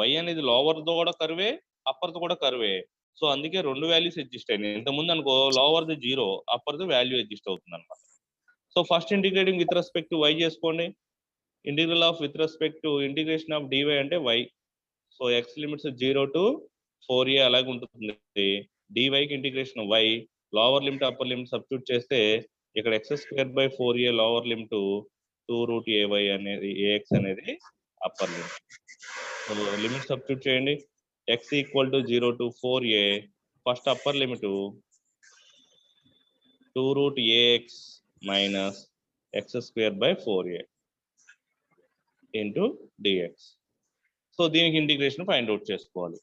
y అనేది లోవర్ తో కూడా కర్వే, అప్పర్ తో కూడా కర్వే. సో అందుకే రెండు వాల్యూస్ అడ్జస్ట్ అయినాయి. ఇంతకుముందు అనుకో లోవర్ది 0, అప్పర్ది వాల్యూ అడ్జస్ట్ అవుతుంది అనమాట. So first integrating with respect to y చేసుకోండి. Integral of with respect to integration of dy అంటే y. So x limits 0 to 4a అలాగే ఉంటుంది. dy కి integration y, lower limit upper limit substitute చేస్తే ఇక్కడ x²/4a లోవర్ లిమిట్, 2√ay అనేది ax అనేది upper limit. So limit substitute చేయండి. x = 0 to 4a, first upper limit 2√ax minus x²/4a into dx. So దీనికి ఇంటిగ్రేషన్ ఫైండ్ అవుట్ చేసుకోవాలి.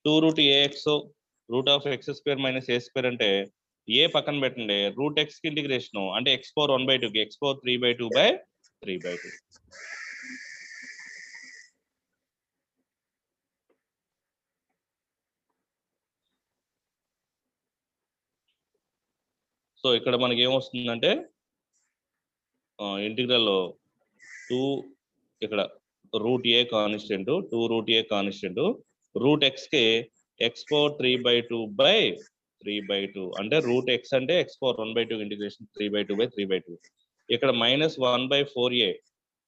2√ax √(x² - a² అంటే ఏ పక్కన పెట్టండి, √x కి ఇంటిగ్రేషన్ అంటే x⁴1/2 కి x⁴3/2/3/2. సో ఇక్కడ మనకి ఏమొస్తుందంటే ఇంటిగ్రల్ 2, ఇక్కడ √a constant, 2√a constant, √x కి x⁴3/2/3/2 అంటే √x అంటే x⁴1/2 ఇంటిగ్రేషన్ 3/2/3/2. ఇక్కడ -1/4a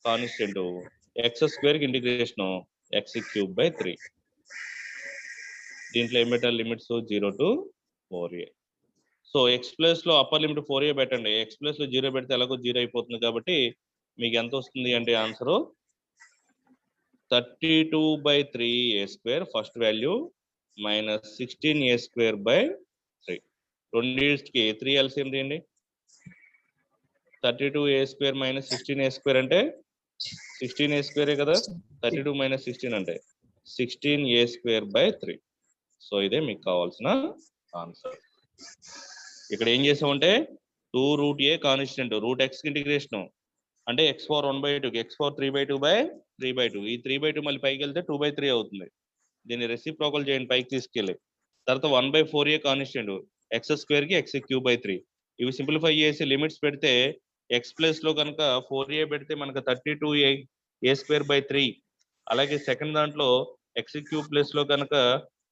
కాన్స్టెంట్, x² కి ఇంటిగ్రేషన్ x³ 3. దీంట్లో ఏం పెట్టాలి? Limits 0 to 4a. So X plus లో అప్పర్ లిమిట్ 4a పెట్టండి. ఎక్స్ ప్లస్ లో 0 పెడితే ఎలాగో 0 అయిపోతుంది కాబట్టి మీకు ఎంత వస్తుంది అంటే answer 32/3a² first value minus 16a²/3. రెండింటికి 3 ఎల్సిఎం తీయండి. 32a² - 16a² అంటే 16a² కదా, 32 - 16 అంటే 16a²/3. సో ఇదే మీకు కావాల్సిన ఆన్సర్. ఇక్కడ ఏం చేసామంటే 2√a కాన్స్టెంట్, √x ఇంటిగ్రేషన్ అంటే x⁴1/2 కి x⁴3/2/3/2. ఈ 3/2 మళ్ళీ పైకి వెళ్తే 2/3 అవుతుంది. దీన్ని రెసిప్రోకల్ చేయండి పైకి తీసుకెళ్ళి. తర్వాత 1/4a కాన్స్టెంట్, x² కి x³ 3. ఇవి సింప్లిఫై చేసి లిమిట్స్ పెడితే x ప్లస్ లో కనుక 4a పెడితే మనకు 32a²/3. అలాగే సెకండ్ దాంట్లో x³ ప్లస్ లో కనుక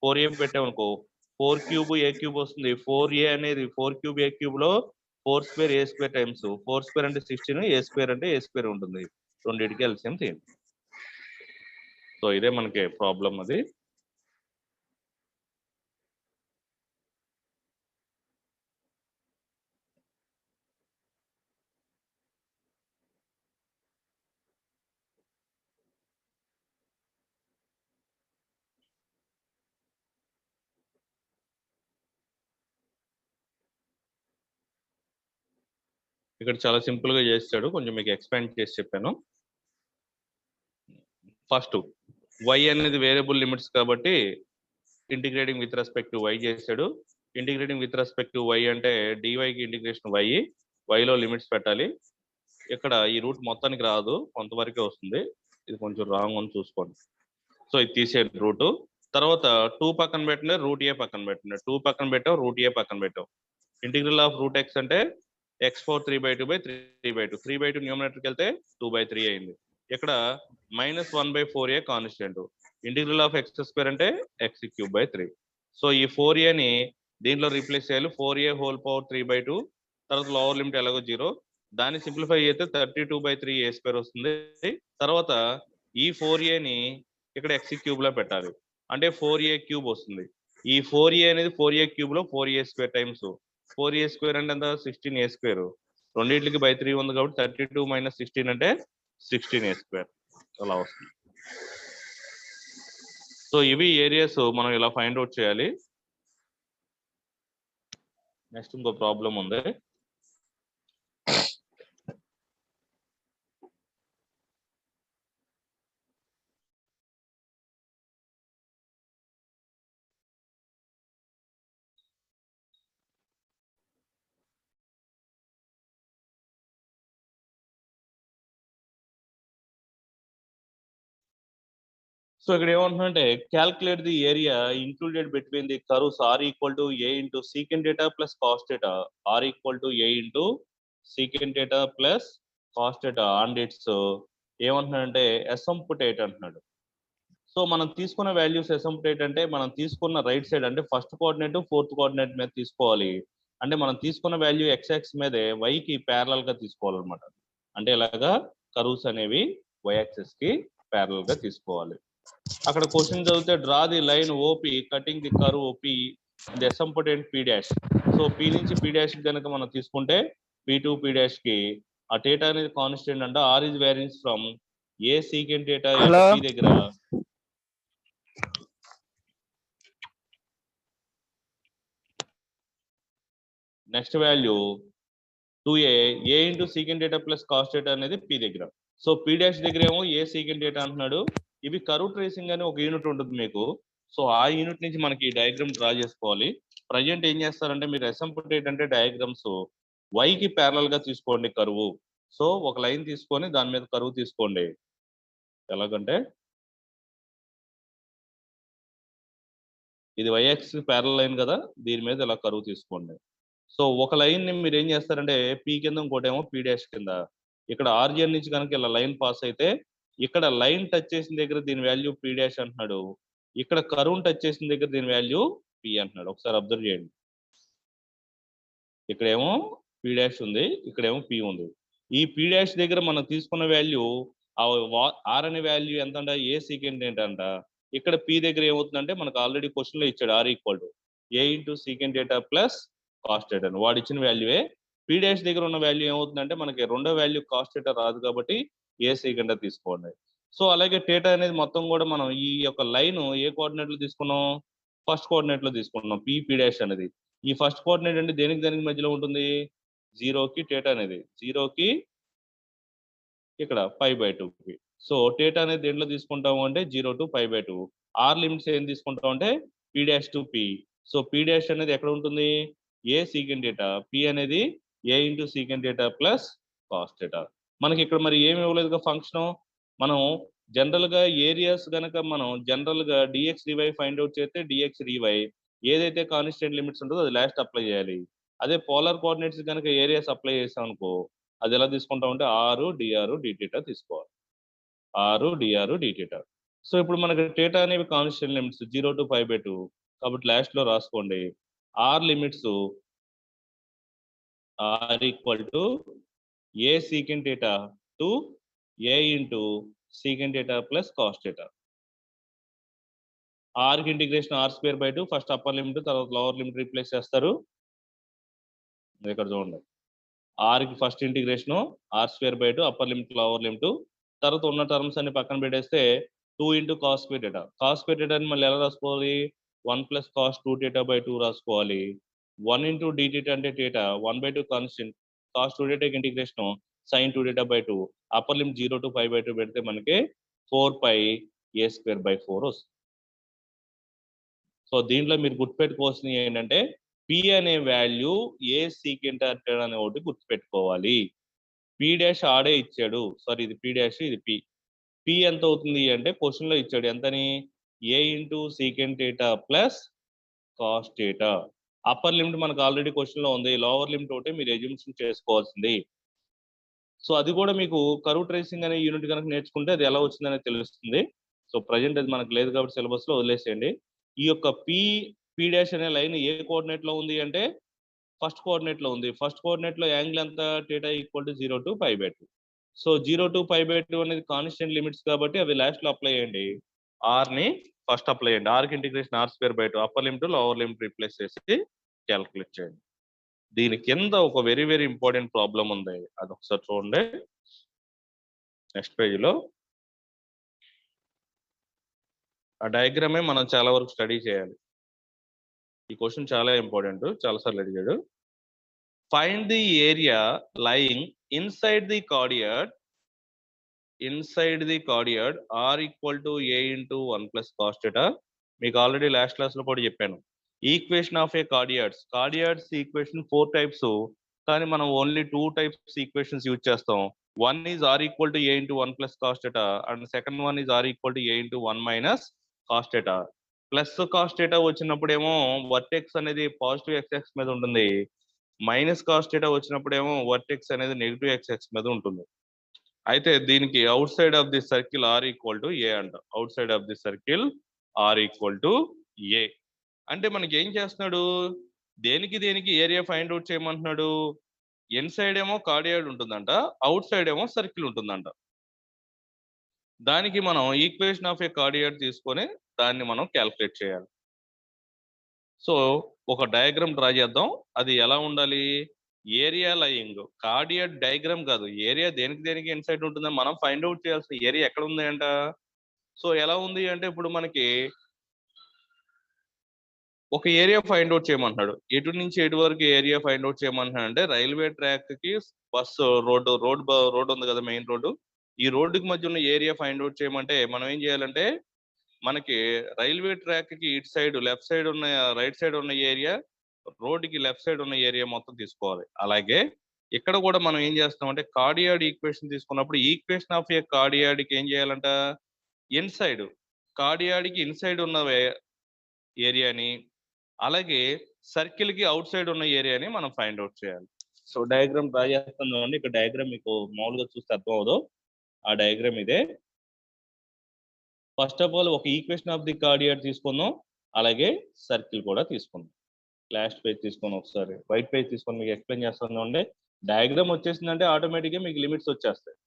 4a పెట్టామనుకో 4³ వస్తుంది. 4a అనేది 4³ a³ లో 4² టైమ్స్ 4² అంటే 16, a² అంటే a² ఉంటుంది. రెండింటికి ఎల్సిఎం తీయండి. సో ఇదే మనకి ప్రాబ్లం అది. ఇక్కడ చాలా సింపుల్ గా చేస్తాడు, కొంచెం మీకు ఎక్స్పాండ్ చేసి చెప్పాను. ఫస్ట్ y అనేది వేరియబుల్ లిమిట్స్ కాబట్టి integrating with respect to y చేశాడు. Integrating with respect to y అంటే dy కి ఇంటిగ్రేషన్ y లో లిమిట్స్ పెట్టాలి. ఇక్కడ ఈ రూట్ మొత్తానికి రాదు, కొంతవరకే వస్తుంది. ఇది కొంచెం రాంగ్ అని చూసుకోండి. సో ఇది తీసేయండి రూట్. తర్వాత 2 పక్కన పెట్టండి, రూట్ ఏ పక్కన పెట్టండి. 2 పక్కన పెట్టావు, రూట్ ఏ పక్కన పెట్టావు. ఇంటిగ్రల్ ఆఫ్ రూట్ ఎక్స్ అంటే x4 3/2 3/2 న్యూమరేటర్కి వెళ్తే 2/3 అయింది. ఇక్కడ -1/4a constant. Integral of x² అంటే x³ 3. సో ఈ 4aని దీంట్లో రీప్లేస్ చేయాలి. 4a హోల్ పవర్ 3/2, తర్వాత లోవర్ లిమిట్ ఎలాగో 0, దాన్ని సింప్లిఫై చేస్తే 32/3a² వస్తుంది. తర్వాత ఈ 4aని ఇక్కడ x³ లో పెట్టాలి, అంటే 4a³ వస్తుంది. ఈ 4a అనేది 4a³ లో 4a² టైమ్స్ 4a² అంటే ఎంత 16a². రెండింటికి బై 3 ఉంది కాబట్టి 32 - 16 అంటే 16a². అలా వస్తుంది. సో ఇవి ఏరియాస్ మనం ఇలా ఫైండ్ అవుట్ చేయాలి. నెక్స్ట్ ఇంకో ప్రాబ్లం ఉంది. సో ఇక్కడ ఏమంటున్నారంటే calculate the area included between the curves r equal to a into secant theta plus cos data, r equal to a into secant theta plus cos data and it's ఏమంటున్నాడంటే అసంపుటేట్ అంటున్నాడు. సో మనం తీసుకున్న వాల్యూస్ అసంపుటేట్ అంటే మనం తీసుకున్న రైట్ సైడ్ అంటే ఫస్ట్ కోఆర్డినేట్ ఫోర్త్ కోఆర్డినేట్ మీద తీసుకోవాలి. అంటే మనం తీసుకున్న వాల్యూ x మీదే y కి ప్యారలల్ గా తీసుకోవాలన్నమాట. అంటే ఇలాగా కర్వ్స్ అనేవి y యాక్సిస్ కి ప్యారలల్ గా తీసుకోవాలి. అక్కడ క్వశ్చన్ చదివితే draw the line OP cutting the curve OP the asymptote p dash. So p నుంచి p డాష్ కనుక మనం తీసుకుంటే p2 p డాష్ కి ఆ డేటా అనేది కాన్స్టెంట్ అంట. r is variance from A secant theta p దగ్గర next value 2a into secant theta plus cos data అనేది p దగ్గర. సో p డాష్ దగ్గర ఏమో ఏ సీకెంట్ డేటా అంటున్నాడు. ఇవి కర్వ్ ట్రేసింగ్ అని ఒక యూనిట్ ఉంటుంది మీకు. సో ఆ యూనిట్ నుంచి మనకి డయాగ్రామ్ డ్రా చేసుకోవాలి. ప్రజెంట్ ఏం చేస్తారంటే మీరు అసంపుటేట్ అంటే డయాగ్రామ్స్ y కి ప్యారలల్ గా తీసుకోండి కరువు. సో ఒక లైన్ తీసుకొని దాని మీద కరువు తీసుకోండి. ఎలాగంటే ఇది y యాక్సిస్ ప్యారలల్ లైన్ కదా, దీని మీద ఇలా కరువు తీసుకోండి. సో ఒక లైన్ ని మీరు ఏం చేస్తారంటే p కింద ఇంకోటేమో p డాష్ కింద. ఇక్కడ ఆర్జిఎన్ నుంచి కనుక ఇలా లైన్ పాస్ అయితే ఇక్కడ లైన్ టచ్ చేసిన దగ్గర దీని వాల్యూ p డాష్ అంటున్నాడు. ఇక్కడ కరువు టచ్ చేసిన దగ్గర దీని వాల్యూ p అంటున్నాడు. ఒకసారి అబ్జర్వ్ చేయండి. ఇక్కడేమో p డాష్ ఉంది, ఇక్కడేమో p ఉంది. ఈ p డాష్ దగ్గర మనం తీసుకున్న వాల్యూ r అనే వాల్యూ ఎంత అంట ఏ సీకెంట్ ఏంటంట. ఇక్కడ p దగ్గర ఏమవుతుందంటే మనకు ఆల్రెడీ క్వశ్చన్ లో ఇచ్చాడు r equal to a into secant theta plus cos data అని. వాడు ఇచ్చిన వాల్యూవే. p డాష్ దగ్గర ఉన్న వాల్యూ ఏమవుతుందంటే మనకి రెండో వాల్యూ కాస్ట్ డేటా రాదు కాబట్టి ఏ సీకెంట్ తీసుకోండి. సో అలాగే డేటా అనేది మొత్తం కూడా మనం ఈ యొక్క లైన్ ఏ కోఆర్డినేట్ లో తీసుకున్నాం, ఫస్ట్ కోఆర్డినేట్ లో తీసుకున్నాం. p డాష్ అనేది ఈ ఫస్ట్ కోఆర్డినేట్ అంటే దేనికి మధ్యలో ఉంటుంది, 0కి డేటా అనేది 0కి ఇక్కడ π/2కి. సో డేటా అనేది దేంట్లో తీసుకుంటాము అంటే 0 to π/2. ఆర్ లిమిట్స్ ఏం తీసుకుంటాం అంటే p dash to p. So p dash అనేది ఎక్కడ ఉంటుంది, ఏ సీకెంట్ డేటా, p అనేది a into secant theta plus cos theta. మనకి ఇక్కడ మరి ఏమి ఇవ్వలేదుగా ఫంక్షన్. మనం జనరల్ గా ఏరియాస్ గనక మనం జనరల్ గా dx dy ఫైండ్ అవుట్ చేస్తే dx dy ఏదైతే కాన్స్టెంట్ లిమిట్స్ ఉంటుందో అది లాస్ట్ అప్లై చేయాలి. అదే పోలార్ కోఆర్డినేట్స్ కనుక ఏరియాస్ అప్లై చేసాం అనుకో అది ఎలా తీసుకుంటాం అంటే r dr dθ తీసుకోవాలి. r dr dθ. సో ఇప్పుడు మనకి డేటా అనేవి కాన్స్టెంట్ లిమిట్స్ 0 to π/2 కాబట్టి లాస్ట్ లో రాసుకోండి r limits r equal to A secant data to a into secant theta plus cos data. r కి integration r²/2 first upper limit తర్వాత లోవర్ లిమిట్ రీప్లేస్ చేస్తారు. ఇక్కడ చూడండి r కి first integration r²/2 upper limit lower limit, తర్వాత ఉన్న టర్మ్స్ అన్ని పక్కన పెట్టేస్తే 2 ఇంటూ cos² డేటా. cos² డేటాని మళ్ళీ ఎలా రాసుకోవాలి, 1 + cos 2θ/2 రాసుకోవాలి. 1 ఇంటూ dθ అంటే డేటా 1/2 కాన్స్టెంట్ కాస్ 2 డేటాకి integration sin 2 theta by 2 upper limit 0 to 5/2 పెడితే మనకి 4πa²/4 వస్తుంది. సో దీంట్లో మీరు గుర్తుపెట్టుకోవాల్సింది ఏంటంటే పి అనే వాల్యూ ఏ సీకెంట్ అనే ఒకటి గుర్తుపెట్టుకోవాలి. పి డాష్ ఆడే ఇచ్చాడు, సారీ ఇది పి డాష్ ఇది పి. పి ఎంత అవుతుంది అంటే క్వశ్చన్ లో ఇచ్చాడు ఎంతని, a into secant theta plus cos theta. Upper limit మనకు ఆల్రెడీ క్వశ్చన్ లో ఉంది, లోవర్ లిమిట్ ఒకటి మీరు ఎజ్యూమ్షన్ చేసుకోవాల్సింది. సో అది కూడా మీకు కర్వ్ ట్రేసింగ్ అనే యూనిట్ కనుక నేర్చుకుంటే అది ఎలా వచ్చిందనేది తెలుస్తుంది. సో ప్రజెంట్ అది మనకు లేదు కాబట్టి సిలబస్ లో వదిలేసేయండి. ఈ యొక్క పి డాష్ అనే లైన్ ఏ కోఆర్డినేట్ లో ఉంది అంటే ఫస్ట్ కోఆర్డినేట్ లో ఉంది. ఫస్ట్ కోఆర్డినేట్ లో యాంగిల్ ఎంత, θ equal to 0 to π/2. So 0 to π/2 అనేది కాన్స్టెంట్ లిమిట్స్ కాబట్టి అవి లాస్ట్ లో అప్లై చేయండి. ఆర్ ని ఫస్ట్ అప్లై చేయండి. ఆర్ కి integration r²/2 upper limit lower limit replace చేసి క్యాలిక్యులేట్ చేయండి. దీని కింద ఒక వెరీ వెరీ ఇంపార్టెంట్ ప్రాబ్లం ఉంది, అది ఒకసారి చూడండి నెక్స్ట్ పేజ్ లో. ఆ డయాగ్రామే మనం చాలా వరకు స్టడీ చేయాలి. ఈ క్వశ్చన్ చాలా ఇంపార్టెంట్, చాలా సార్లు అడిగాడు. Find the area lying inside the cardioid r equal to a into 1 plus cos theta. మీకు ఆల్రెడీ లాస్ట్ క్లాస్ లో కూడా చెప్పాను. Equation of a cardioids equation 4 types, కానీ మనం ఓన్లీ 2 టైప్స్ ఈక్వేషన్స్ యూజ్ చేస్తాం. One is r equal to a into 1 plus cos theta and second one is r equal to a into 1 minus cos theta. Plus cos theta వచ్చినప్పుడేమో వర్టెక్స్ అనేది పాజిటివ్ ఎక్స్ మీద ఉంటుంది, మైనస్ కాస్ డేటా వచ్చినప్పుడేమో వర్టెక్స్ అనేది నెగిటివ్ ఎక్స్ మీద ఉంటుంది. అయితే దీనికి outside of the circle r equal to a అంట. Outside of the circle r equal to a అంటే మనకి ఏం చేస్తున్నాడు, దేనికి దేనికి ఏరియా ఫైండ్ అవుట్ చేయమంటున్నాడు. ఇన్ సైడ్ ఏమో కార్డియాడ్ ఉంటుందంట, అవుట్ సైడ్ ఏమో సర్కిల్ ఉంటుందంట. దానికి మనం ఈక్వేషన్ ఆఫ్ ఏ కార్డియాడ్ తీసుకొని దాన్ని మనం క్యాల్కులేట్ చేయాలి. సో ఒక డయాగ్రామ్ డ్రా చేద్దాం. అది ఎలా ఉండాలి, ఏరియా లయింగ్, కార్డియాడ్ డయాగ్రామ్ కాదు, ఏరియా దేనికి దేనికి ఇన్సైడ్ ఉంటుందని మనం ఫైండ్ అవుట్ చేయాల్సిన ఏరియా ఎక్కడ ఉంది అంట. సో ఎలా ఉంది అంటే ఇప్పుడు మనకి ఒక ఏరియా ఫైండ్ అవుట్ చేయమంటున్నాడు. ఎటు నుంచి ఎటు వరకు ఏరియా ఫైండ్ అవుట్ చేయమంటున్నాడు అంటే రైల్వే ట్రాక్ కి బస్సు రోడ్ ఉంది కదా, మెయిన్ రోడ్డు. ఈ రోడ్డుకి మధ్య ఉన్న ఏరియా ఫైండ్ అవుట్ చేయమంటే మనం ఏం చేయాలంటే మనకి రైల్వే ట్రాక్ కి ఇటు సైడ్ లెఫ్ట్ సైడ్ ఉన్న రైట్ సైడ్ ఉన్న ఏరియా, రోడ్డుకి లెఫ్ట్ సైడ్ ఉన్న ఏరియా మొత్తం తీసుకోవాలి. అలాగే ఇక్కడ కూడా మనం ఏం చేస్తామంటే కార్డియాడ్ ఈక్వేషన్ తీసుకున్నప్పుడు ఈక్వేషన్ ఆఫ్ ఏ కార్డియాడ్కి ఏం చేయాలంట, ఇన్సైడ్ కార్డియాడ్కి ఇన్సైడ్ ఉన్న ఏరియాని, అలాగే సర్కిల్ కి అవుట్ సైడ్ ఉన్న ఏరియాని మనం ఫైండ్ అవుట్ చేయాలి. సో డయాగ్రామ్ డ్రా చేస్తున్నామండి. ఇక్కడ డయాగ్రామ్ మీకు మామూలుగా చూస్తే అర్థం అవదు. ఆ డయాగ్రామ్ ఇదే. ఫస్ట్ ఆఫ్ ఆల్ ఒక ఈక్వేషన్ ఆఫ్ ది కార్డియాడ్ తీసుకుందాం, అలాగే సర్కిల్ కూడా తీసుకుందాం. లాస్ట్ పేజ్ తీసుకొని ఒకసారి వైట్ పేజ్ తీసుకొని మీకు ఎక్స్ప్లెయిన్ చేస్తుందండి. డయాగ్రామ్ వచ్చేసిందంటే ఆటోమేటిక్గా మీకు లిమిట్స్ వచ్చేస్తాయి.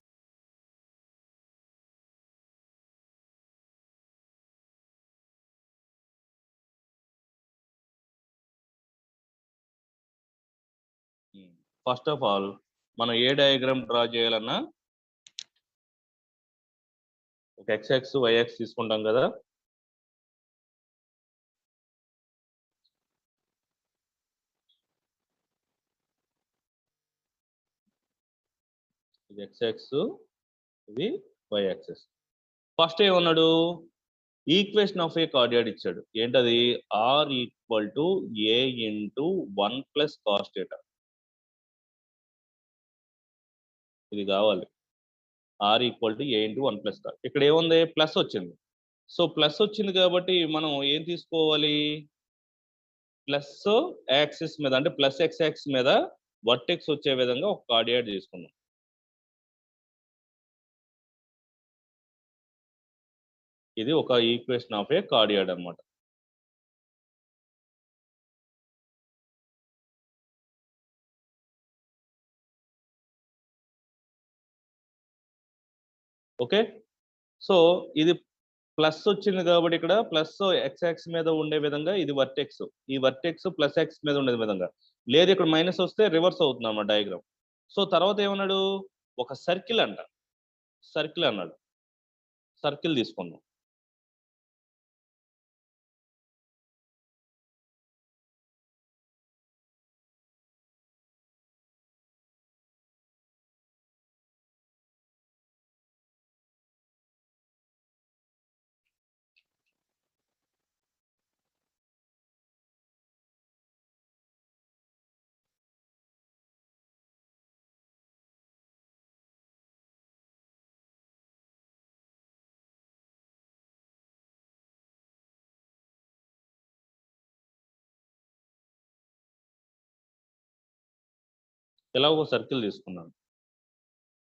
ఫస్ట్ ఆఫ్ ఆల్ మనం ఏ డయాగ్రామ్ డ్రా చేయాలన్నా ఒక ఎక్స్ వైఎక్స్ తీసుకుంటాం కదా. ఇది ఎక్స్, ఇది వై యాక్సెస్. ఫస్ట్ ఏమన్నాడు, ఈక్వేషన్ ఆఫ్ ఏ కార్డియాడ్ ఇచ్చాడు. ఏంటది, r equal to a into 1 plus cos theta. ఇది కావాలి, r equal to a into 1 plus cos. ఇక్కడ ఏముంది, ప్లస్ వచ్చింది. సో ప్లస్ వచ్చింది కాబట్టి మనం ఏం తీసుకోవాలి, ప్లస్ యాక్సిస్ మీద అంటే ప్లస్ ఎక్స్ యాక్సిస్ మీద వర్టెక్స్ వచ్చే విధంగా ఒక కార్డియాడ్ తీసుకుందాం. ఇది ఒక ఈక్వేషన్ ఆఫ్ ఏ కార్డియాడ్ అన్నమాట. ఓకే, సో ఇది ప్లస్ వచ్చింది కాబట్టి ఇక్కడ ప్లస్ ఎక్స్ యాక్స్ మీద ఉండే విధంగా ఇది వర్టెక్స్, ఈ వర్టెక్స్ ప్లస్ ఎక్స్ మీద ఉండే విధంగా. లేదు ఇక్కడ మైనస్ వస్తే రివర్స్ అవుతుంది అన్నమాట డయాగ్రామ్. సో తర్వాత ఏమన్నాడు, ఒక సర్కిల్ అంట, సర్కిల్ అన్నాడు. సర్కిల్ తీసుకుందాం. ఇలా ఒక సర్కిల్ తీసుకున్నాను.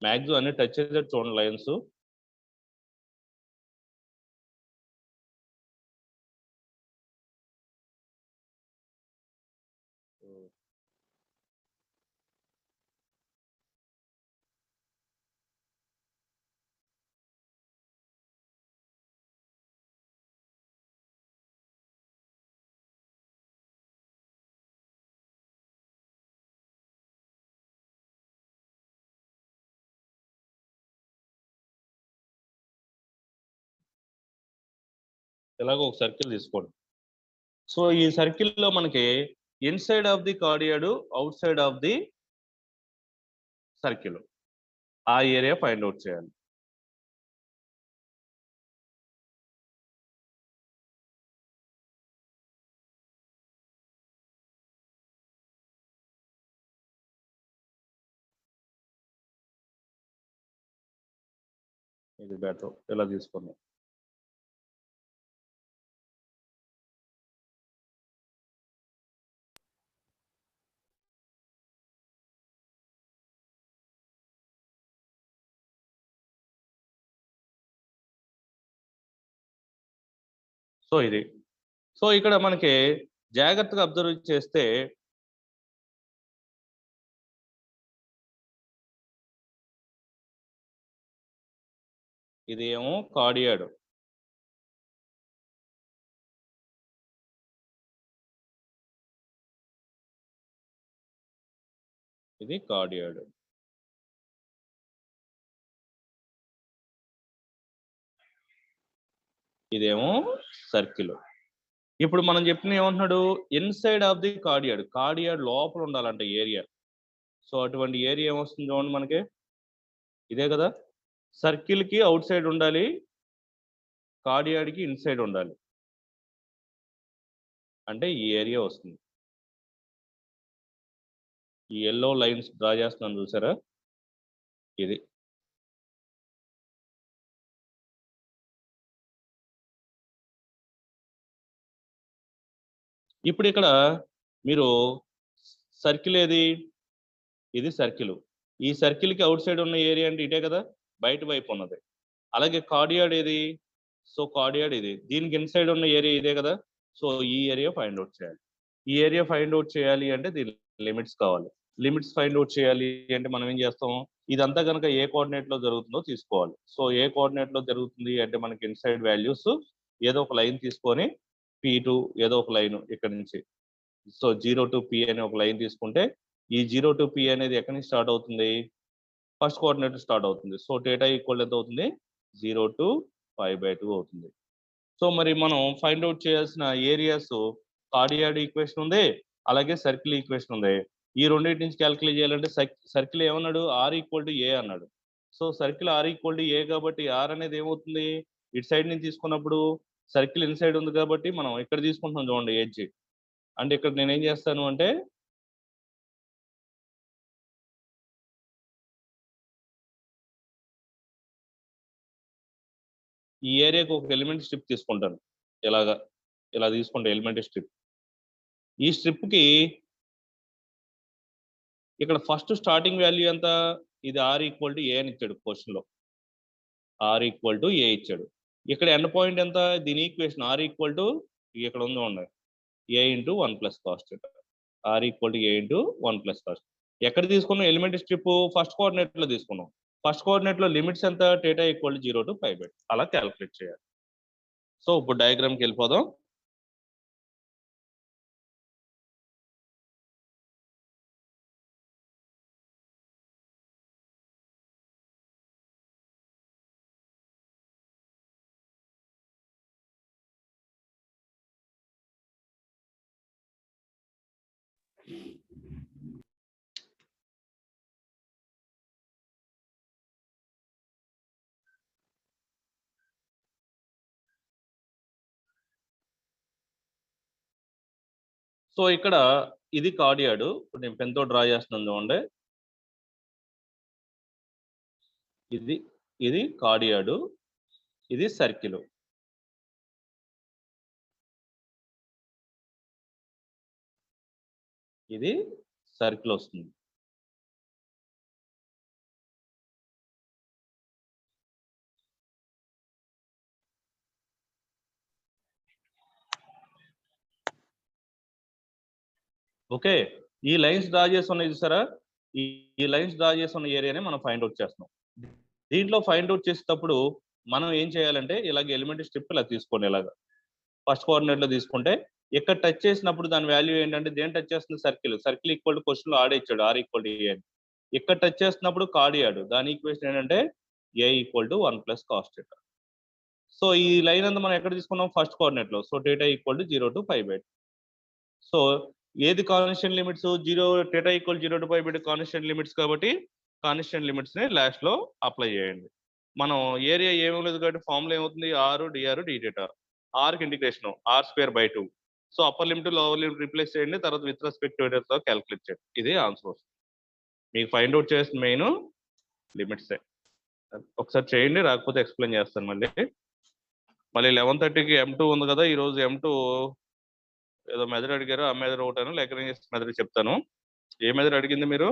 మ్యాక్సిమం అన్ని టచ్ చేసేటట్టు చూడండి లైన్స్. ఇలాగ ఒక సర్కిల్ తీసుకోండి. సో ఈ సర్కిల్లో మనకి inside of the cardioid, outside of the circle, ఆ ఏరియా ఫైండ్ అవుట్ చేయాలి. ఇది బెటర్, ఇలా తీసుకున్నాం. సో ఇది, సో ఇక్కడ మనకి జాగ్రత్తగా అబ్జర్వ్ చేస్తే ఇది ఏమో కార్డియాడ్, ఇది కార్డియాడ్. ఇదేమో సర్కిల్. ఇప్పుడు మనం చెప్పిన ఏమంటున్నాడు, ఇన్సైడ్ ఆఫ్ ది కార్డియాడ్, కార్డియాడ్ లోపల ఉండాలంట ఏరియా. సో అటువంటి ఏరియా ఏమొస్తుంది చూడండి మనకి, ఇదే కదా. సర్కిల్ కి అవుట్ సైడ్ ఉండాలి, కార్డియాడ్ కి ఇన్సైడ్ ఉండాలి, అంటే ఈ ఏరియా వస్తుంది. ఈ ఎల్లో లైన్స్ డ్రా చేస్తున్నాను చూసారా, ఇది. ఇప్పుడు ఇక్కడ మీరు సర్కిల్ ఏది, ఇది సర్కిల్. ఈ సర్కిల్ కి అవుట్ సైడ్ ఉన్న ఏరియా అంటే ఇటే కదా, బయట వైపు ఉన్నది. అలాగే కార్డియాడ్ ఏది, సో కార్డియాడ్ ఇది, దీనికి ఇన్సైడ్ ఉన్న ఏరియా ఇదే కదా. సో ఈ ఏరియా ఫైండ్ అవుట్ చేయాలి. ఈ ఏరియా ఫైండ్ అవుట్ చేయాలి అంటే దీని లిమిట్స్ కావాలి. లిమిట్స్ ఫైండ్ అవుట్ చేయాలి అంటే మనం ఏం చేస్తాం, ఇదంతా కనుక ఏ కోఆర్డినేట్ లో జరుగుతుందో తీసుకోవాలి. సో ఏ కోఆర్డినేట్ లో జరుగుతుంది అంటే మనకి ఇన్సైడ్ వాల్యూస్ ఏదో ఒక లైన్ తీసుకొని P2 ఏదో ఒక లైన్ ఇక్కడ నుంచి, సో 0 to P అనే ఒక లైన్ తీసుకుంటే ఈ 0 to P అనేది ఎక్కడి నుంచి స్టార్ట్ అవుతుంది, ఫస్ట్ కోఆర్డినేట్ స్టార్ట్ అవుతుంది. సో డేటా ఈక్వల్ ఎంత అవుతుంది, 0 to π/2 అవుతుంది. సో మరి మనం ఫైండ్ అవుట్ చేయాల్సిన ఏరియాస్, కార్డియాడ్ ఈక్వేషన్ ఉంది, అలాగే సర్కిల్ ఈక్వేషన్ ఉంది. ఈ రెండింటి నుంచి క్యాలిక్యులేట్ చేయాలంటే సర్కిల్ ఏమన్నాడు, ఆర్ ఈక్వల్ టు ఏ అన్నాడు. So circle r equal to a కాబట్టి ఆర్ అనేది ఏమవుతుంది, ఇటు సైడ్ నుంచి తీసుకున్నప్పుడు సర్కిల్ ఇన్సైడ్ ఉంది కాబట్టి మనం ఇక్కడ తీసుకుంటున్నాం చూడండి ఎడ్జ్. అంటే ఇక్కడ నేను ఏం చేస్తాను అంటే ఈ ఏరియాకి ఒక ఎలిమెంట్ స్ట్రిప్ తీసుకుంటాను, ఇలాగా, ఇలా తీసుకుంటే ఎలిమెంట్ స్ట్రిప్. ఈ స్ట్రిప్ కి ఇక్కడ ఫస్ట్ స్టార్టింగ్ వాల్యూ ఎంత, ఇది ఆర్ ఈక్వల్ టు ఏ అని ఇచ్చాడు క్వశ్చన్ లో, ఆర్ ఈక్వల్ టు ఏ ఇచ్చాడు. ఇక్కడ ఎండ్ పాయింట్ ఎంత, దీని ఈక్వేషన్ ఆర్ ఈక్వల్ టు ఇక్కడ ఉంది ఉండాలి, a into 1 + cos θ, r equal to a into 1 + cos. ఎక్కడ తీసుకున్నాం ఎలిమెంట్ స్ట్రిప్, ఫస్ట్ కోఆర్డినేట్ లో తీసుకున్నాం. ఫస్ట్ కోఆర్డినేట్ లో లిమిట్స్ ఎంత, θ ఈక్వల్ టు 0 to π/2, అలా క్యాలిక్యులేట్ చేయాలి. సో ఇప్పుడు డయాగ్రామ్కి వెళ్ళిపోదాం. సో ఇక్కడ ఇది కార్డియాడ్, ఇప్పుడు నేను పెన్తో డ్రా చేస్తున్నాను చూడండి, ఇది ఇది కార్డియాడ్, ఇది సర్కిల్. ఇది సర్కిల్ వస్తుంది. ఓకే, ఈ లైన్స్ డ్రా చేసి ఉన్నాయి చూసారా, ఈ లైన్స్ డ్రా చేసి ఉన్న ఏరియాని మనం ఫైండ్ అవుట్ చేస్తున్నాం. దీంట్లో ఫైండ్ అవుట్ చేసేటప్పుడు మనం ఏం చేయాలంటే ఇలాగ ఎలిమెంట్ స్ట్రిప్ ఇలా తీసుకోండి. ఇలాగ ఫస్ట్ కోఆర్డినేట్ లో తీసుకుంటే ఇక్కడ టచ్ చేసినప్పుడు దాని వాల్యూ ఏంటంటే దేని టచ్ చేస్తుంది, సర్కిల్ ఈక్వల్ టు క్వశ్చన్ లో ఆడే ఇచ్చాడు ఆర్ ఈక్వల్ టు ఏ అని. ఇక్కడ టచ్ చేస్తున్నప్పుడు కార్డియాడు, దాని ఈక్వేషన్ ఏంటంటే a equal to 1 plus cos theta. So ఈ లైన్ అంతా మనం ఎక్కడ తీసుకున్నాం, ఫస్ట్ కోఆర్డినేట్ లో. So theta equal to 0 to 5/2. So ఏది constant limits, 0 theta equal 0 to 5/2 constant limits కాబట్టి కాన్స్టెంట్ లిమిట్స్ ని లాస్ట్ లో అప్లై చేయండి. మనం ఏరియా ఏమీ లేదు కాబట్టి ఫార్ములా ఏమవుతుంది, ఆర్ డిఆర్ డిథీటా. ఆర్కి integration r²/2. So upper limit lower limit replace చేయండి, తర్వాత విత్ రెస్పెక్ట్ తో క్యాల్కులేట్ చేయండి. ఇదే ఆన్సర్ వస్తుంది. మీకు ఫైండ్ అవుట్ చేసిన మెయిన్ లిమిట్సే. ఒకసారి చేయండి, రాకపోతే ఎక్స్ప్లెయిన్ చేస్తాను మళ్ళీ. 11:30కి M2 ఉంది కదా, ఈ రోజు M2 ఏదో మెథడ్ అడిగారు, ఆ మెథడ్ ఒకటాను, లేక మెథడ్ చెప్తాను. ఏ మెథడ్ అడిగింది మీరు?